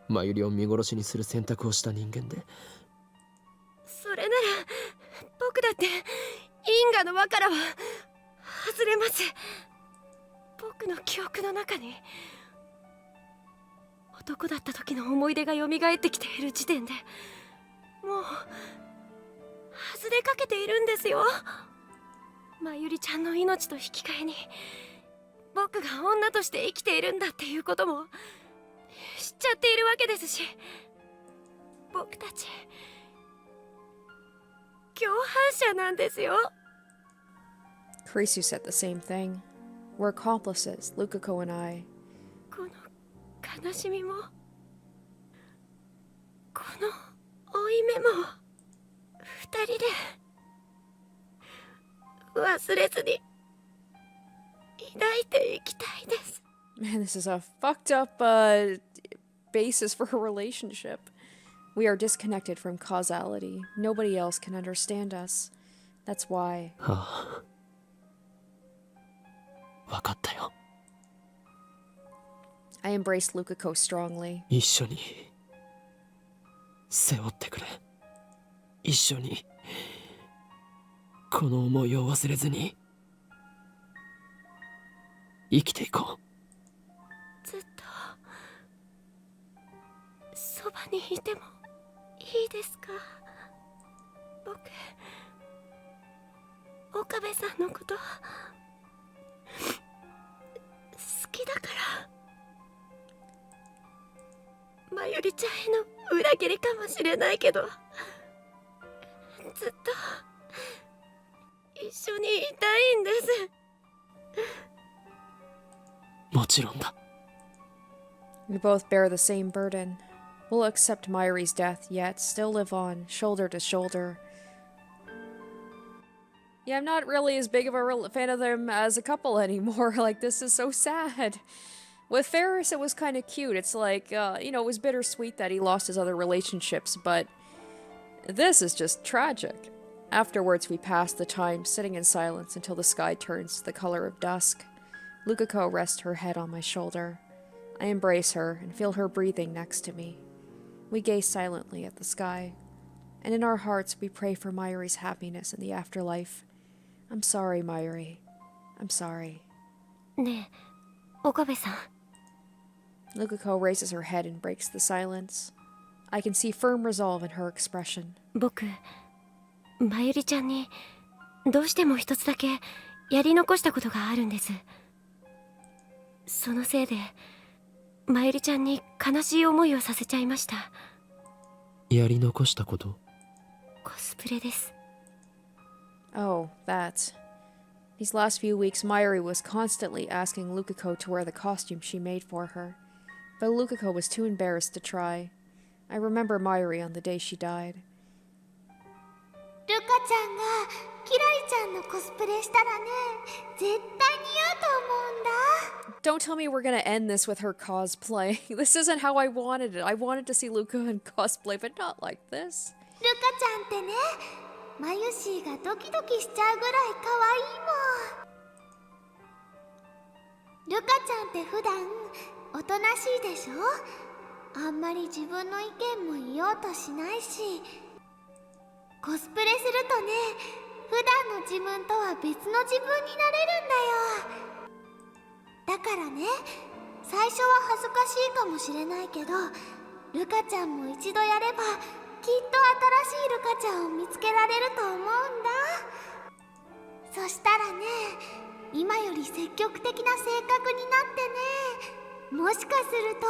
マユリを見殺しにする選択をした人間で。それなら僕だって因果の輪からは外れます。僕の記憶の中に男だった時の思い出が蘇ってきている時点でもう外れかけているんですよ。まゆりちゃんの命と引き換えに僕が女として生きているんだっていうことも知っちゃっているわけですし、僕たち共犯者なんですよ。 Kurisu said the same thing. We're accomplices, Lukako and I. この悲しみもこの負い目も二人で忘れずに抱いていきたいです。 Man, this is a fucked up basis for a relationship. We are disconnected from causality. Nobody else can understand us. That's why. ああ、分かったよ。I embraced Lukako strongly. 一緒に背負ってくれ。一緒にこの思いを忘れずに生きていこう。ずっとそばにいてもいいですか？僕岡部さんのこと好きだから。まゆりちゃんへの裏切りかもしれないけど、ずっと一緒にいたいんです。もちろんだ。 We both bear the same burden. We'll accept Mayuri's death, yet still live on, shoulder to shoulder. Yeah, I'm not really as big of a fan of them as a couple anymore. Like, this is so sad. With Ferris, it was kind of cute. It's like, you know, it was bittersweet that he lost his other relationships, but this is just tragic. Afterwards, we pass the time sitting in silence until the sky turns to the color of dusk. Lukako rests her head on my shoulder. I embrace her and feel her breathing next to me. We gaze silently at the sky, and in our hearts we pray for Mayuri's happiness in the afterlife. I'm sorry, Mayuri. I'm sorry. ねえ、岡部さん。 Lukako raises her head and breaks the silence. I can see firm resolve in her expression. 僕、まゆりちゃんにどうしても一つだけやり残したことがあるんです。そのせいでまゆりちゃんに悲しい思いをさせちゃいました。やり残したこと？コスプレです。 Oh, that. These last few weeks, Mayuri was constantly asking Lukako to wear the costume she made for her, but Lukako was too embarrassed to try. I remember Mayuri on the day she died. ルカちゃんがキラリちゃんのコスプレしたらね、絶対似合うと思うんだ。 Don't tell me we're gonna end this with her cosplay. This isn't how I wanted it. I wanted to see Luka in cosplay, but not like this. ルカちゃんってね、マユシーがドキドキしちゃうぐらい可愛いもん。ルカちゃんって普段おとなしいでしょ。あんまり自分の意見も言おうとしないし、コスプレするとね、普段の自分とは別の自分になれるんだよ。だからね、最初は恥ずかしいかもしれないけど、ルカちゃんも一度やればきっと新しいルカちゃんを見つけられると思うんだ。そしたらね、今より積極的な性格になってね、もしかすると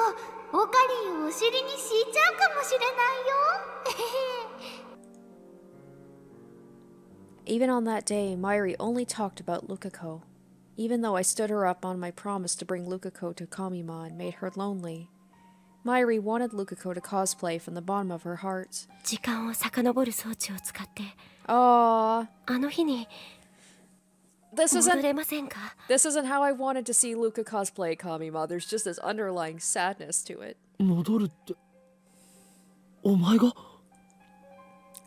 オカリンをお尻に敷いちゃうかもしれないよ。Even on that day, Mayuri only talked about Lukako. Even though I stood her up on my promise to bring Lukako to Kamima and made her lonely, Mayuri wanted Lukako to cosplay from the bottom of her heart. 時間を遡る装置を使って Aww. あの日に This 戻 isn't れませんか？ this isn't how I wanted to see Luka cosplay Kamima. There's just this underlying sadness to it. 戻るってお前が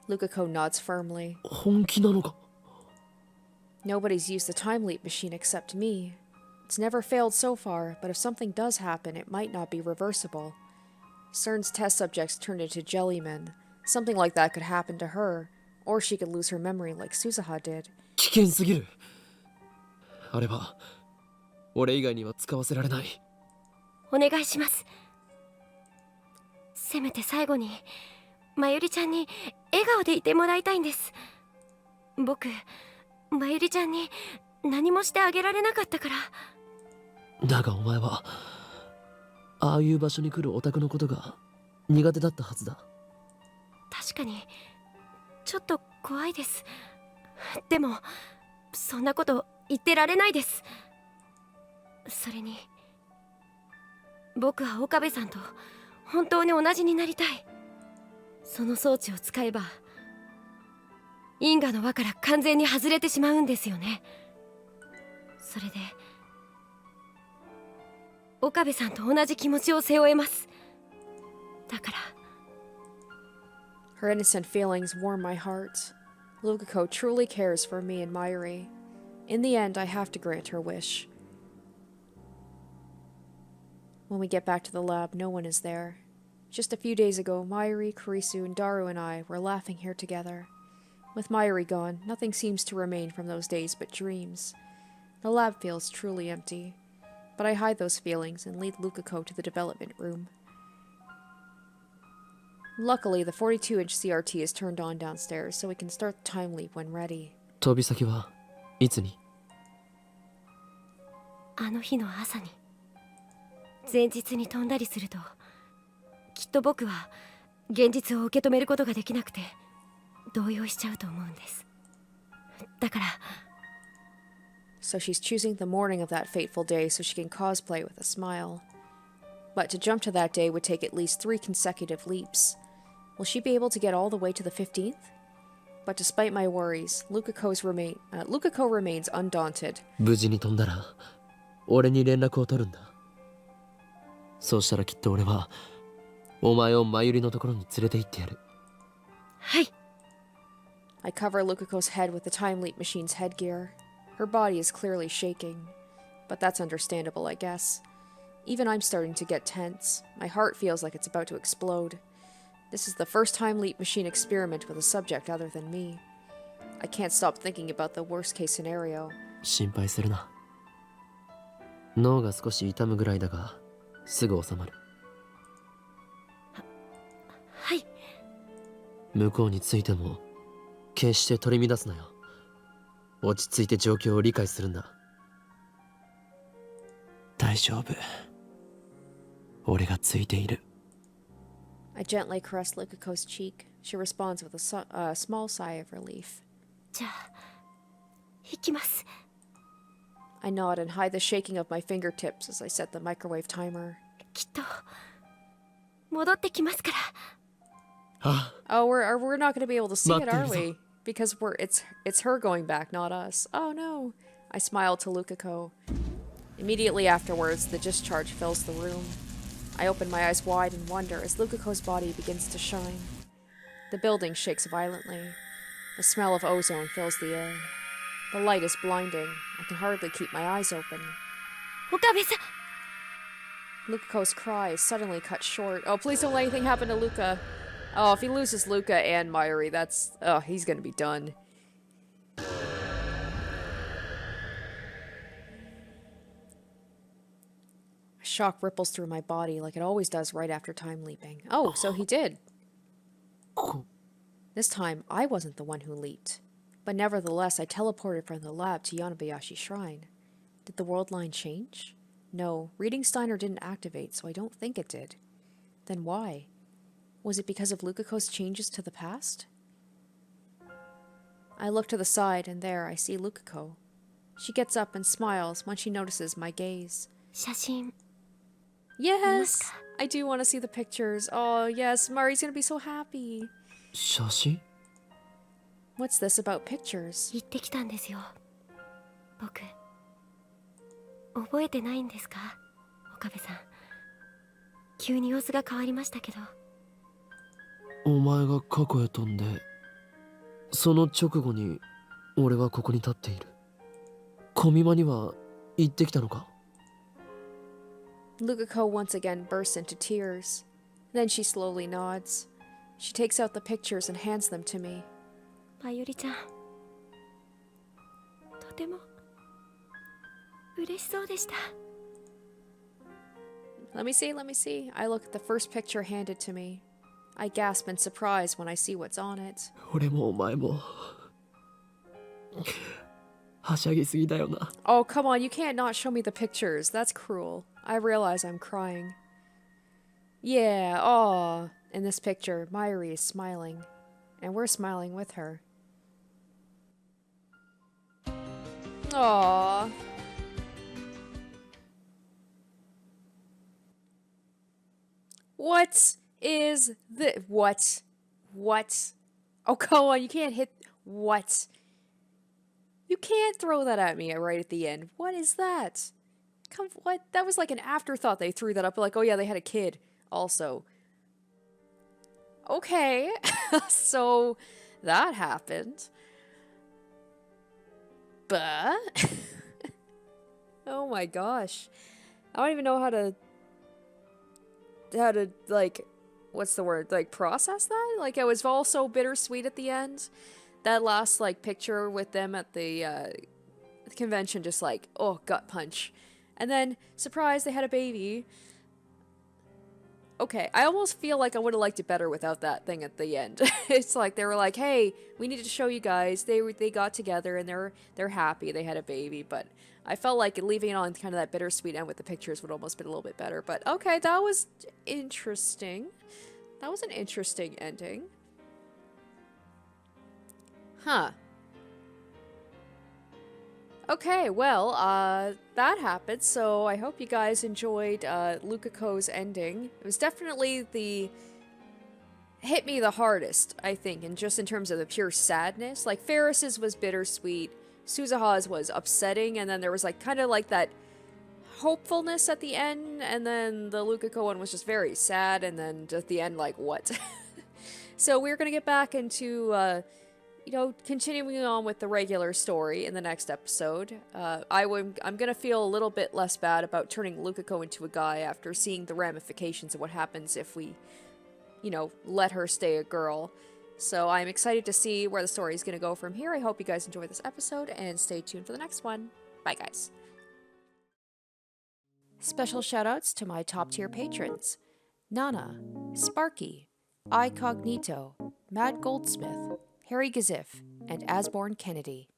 Lukako nods firmly. 本気なのか Nobody's used the time leap machine except me. It's never failed so far, but if something does happen, it might not be reversible. CERN's test subjects turned into jellymen. Something like that could happen to her, or she could lose her memory like Suzuha did. 危険すぎるあれは俺以外には使わせられない。お願いします。せめて最後にまゆりちゃんに笑顔でいてもらいたいんです。僕まゆりちゃんに何もしてあげられなかったから。だがお前はああいう場所に来るオタクのことが苦手だったはずだ。確かにちょっと怖いです。でもそんなこと言ってられないです。それに僕は岡部さんと本当に同じになりたい。その装置を使えば因果の輪から完全に外れてしまうんですよね。それで岡部さんと同じ気持ちを背負えます。だから Her innocent feelings warm my heart. Lukako truly cares for me and Mayuri. In the end, I have to grant her wish. When we get back to the lab, no one is there. Just a few days ago, Mayuri, Kurisu, and Daru and I were laughing here together. With Mayuri gone, nothing seems to remain from those days but dreams. The lab feels truly empty, but I hide those feelings and lead Lukako to the development room. Luckily, the 42-inch CRT is turned on downstairs, so we can start the time leap when ready. 飛び先はいつに？あの日の朝に前日に飛んだりするときっと僕は現実を受け止めることができなくて動揺しちゃうと思うんです。だから So she's choosing the morning of that fateful day so she can cosplay with a smile. But to jump to that day would take at least 3 consecutive leaps. Will she be able to get all the way to the 15th? But despite my worries, Lukako remains undaunted. 無事に飛んだら俺に連絡を取るんだ。そうしたらきっと俺はお前をまゆりのところに連れて行ってやる。はい。 I cover Lukako's head with the time leap machine's headgear. Her body is clearly shaking, but that's understandable, I guess. Even I'm starting to get tense. My heart feels like it's about to explode. This is the first time leap machine experiment with a subject other than me. I can't stop thinking about the worst case scenario. 心配するな。脳が少し痛むぐらいだがすぐ収まる。はい。向こうについても決して取り乱すなよ。落ち着いて状況を理解するんだ。大丈夫。俺がついている。I gently caress Lukako's cheek. She responds with a small sigh of relief. じゃあ行きます。I nod and hide the shaking of my fingertips as I set the microwave timer. きっと戻ってきますから。Oh, we're not going to be able to see it, are 待っているぞ。 we? Because it's her going back, not us. Oh no. I smile to Lukako. Immediately afterwards, the discharge fills the room. I open my eyes wide in wonder as Lukako's body begins to shine. The building shakes violently. The smell of ozone fills the air. The light is blinding. I can hardly keep my eyes open. 岡部さん。 Lukako's cry is suddenly cut short. Oh, please don't let anything happen to Luka. Oh, if he loses Luka and Mayuri, that's... Oh, he's gonna be done. A shock ripples through my body like it always does right after time leaping. Oh, so he did. This time, I wasn't the one who leaped. But nevertheless, I teleported from the lab to Yanabayashi Shrine. Did the world line change? No, reading Steiner didn't activate, so I don't think it did. Then why? Was it because of Lukako's changes to the past? I look to the side, and there I see Lukako. She gets up and smiles when she notices my gaze. 写真 Yes! I do want to see the pictures. Oh, yes, Mari's gonna be so happy. 写真？ What's this about pictures? 行ってきたんですよ。僕覚えてないんですか、岡部さん。急に様子が変わりましたけど。お前が過去へ飛んで、その直後に俺はここに立っている。コミマには行ってきたのか？ Lukako once again bursts into tears. Then she slowly nods. She takes out the pictures and hands them to me. まゆりちゃん、とても嬉しそうでした。 Let me see, let me see. I look at the first picture handed to me. I gasp in surprise when I see what's on it. 俺もお前もはしゃぎすぎだよな。 Oh, come on, you can't not show me the pictures. That's cruel. I realize I'm crying. Yeah, aw. In this picture, Mayuri is smiling. And we're smiling with her. Aw. What is the... What? What? Oh, come on, you can't hit... What? You can't throw that at me right at the end. What is that? What? That was like an afterthought they threw that up. Like, oh yeah, they had a kid also. Okay. So, that happened. But... oh my gosh. I don't even know how to, like, what's the word? Like, process that? Like, it was all so bittersweet at the end. That last, like, picture with them at the convention, just like, oh, gut punch. And then, surprise, they had a baby. Okay, I almost feel like I would have liked it better without that thing at the end. It's like, they were like, hey, we needed to show you guys. They got together and they're happy. They had a baby, but I felt like leaving it on kind of that bittersweet end with the pictures would almost been a little bit better. But okay, that was interesting. That was an interesting ending. Huh. Okay, well, that happened, so I hope you guys enjoyed LUKAKO'S ending. It was definitely hit me the hardest, I think, and just in terms of the pure sadness. Like, Ferris's was bittersweet, Suzuha's was upsetting, and then there was, like, kind of like that hopefulness at the end, and then the LUKAKO one was just very sad, and then at the end, like, what? So we're gonna get back into, you know, continuing on with the regular story in the next episode. I'm gonna feel a little bit less bad about turning LUKAKO into a guy after seeing the ramifications of what happens if we, you know, let her stay a girl. So I'm excited to see where the story is gonna go from here. I hope you guys enjoyed this episode, and stay tuned for the next one. Bye, guys. Special shoutouts to my top tier patrons: Nana, Sparky, iCognito, Mad Goldsmith, Harry Gazif, and Asborn Kennedy.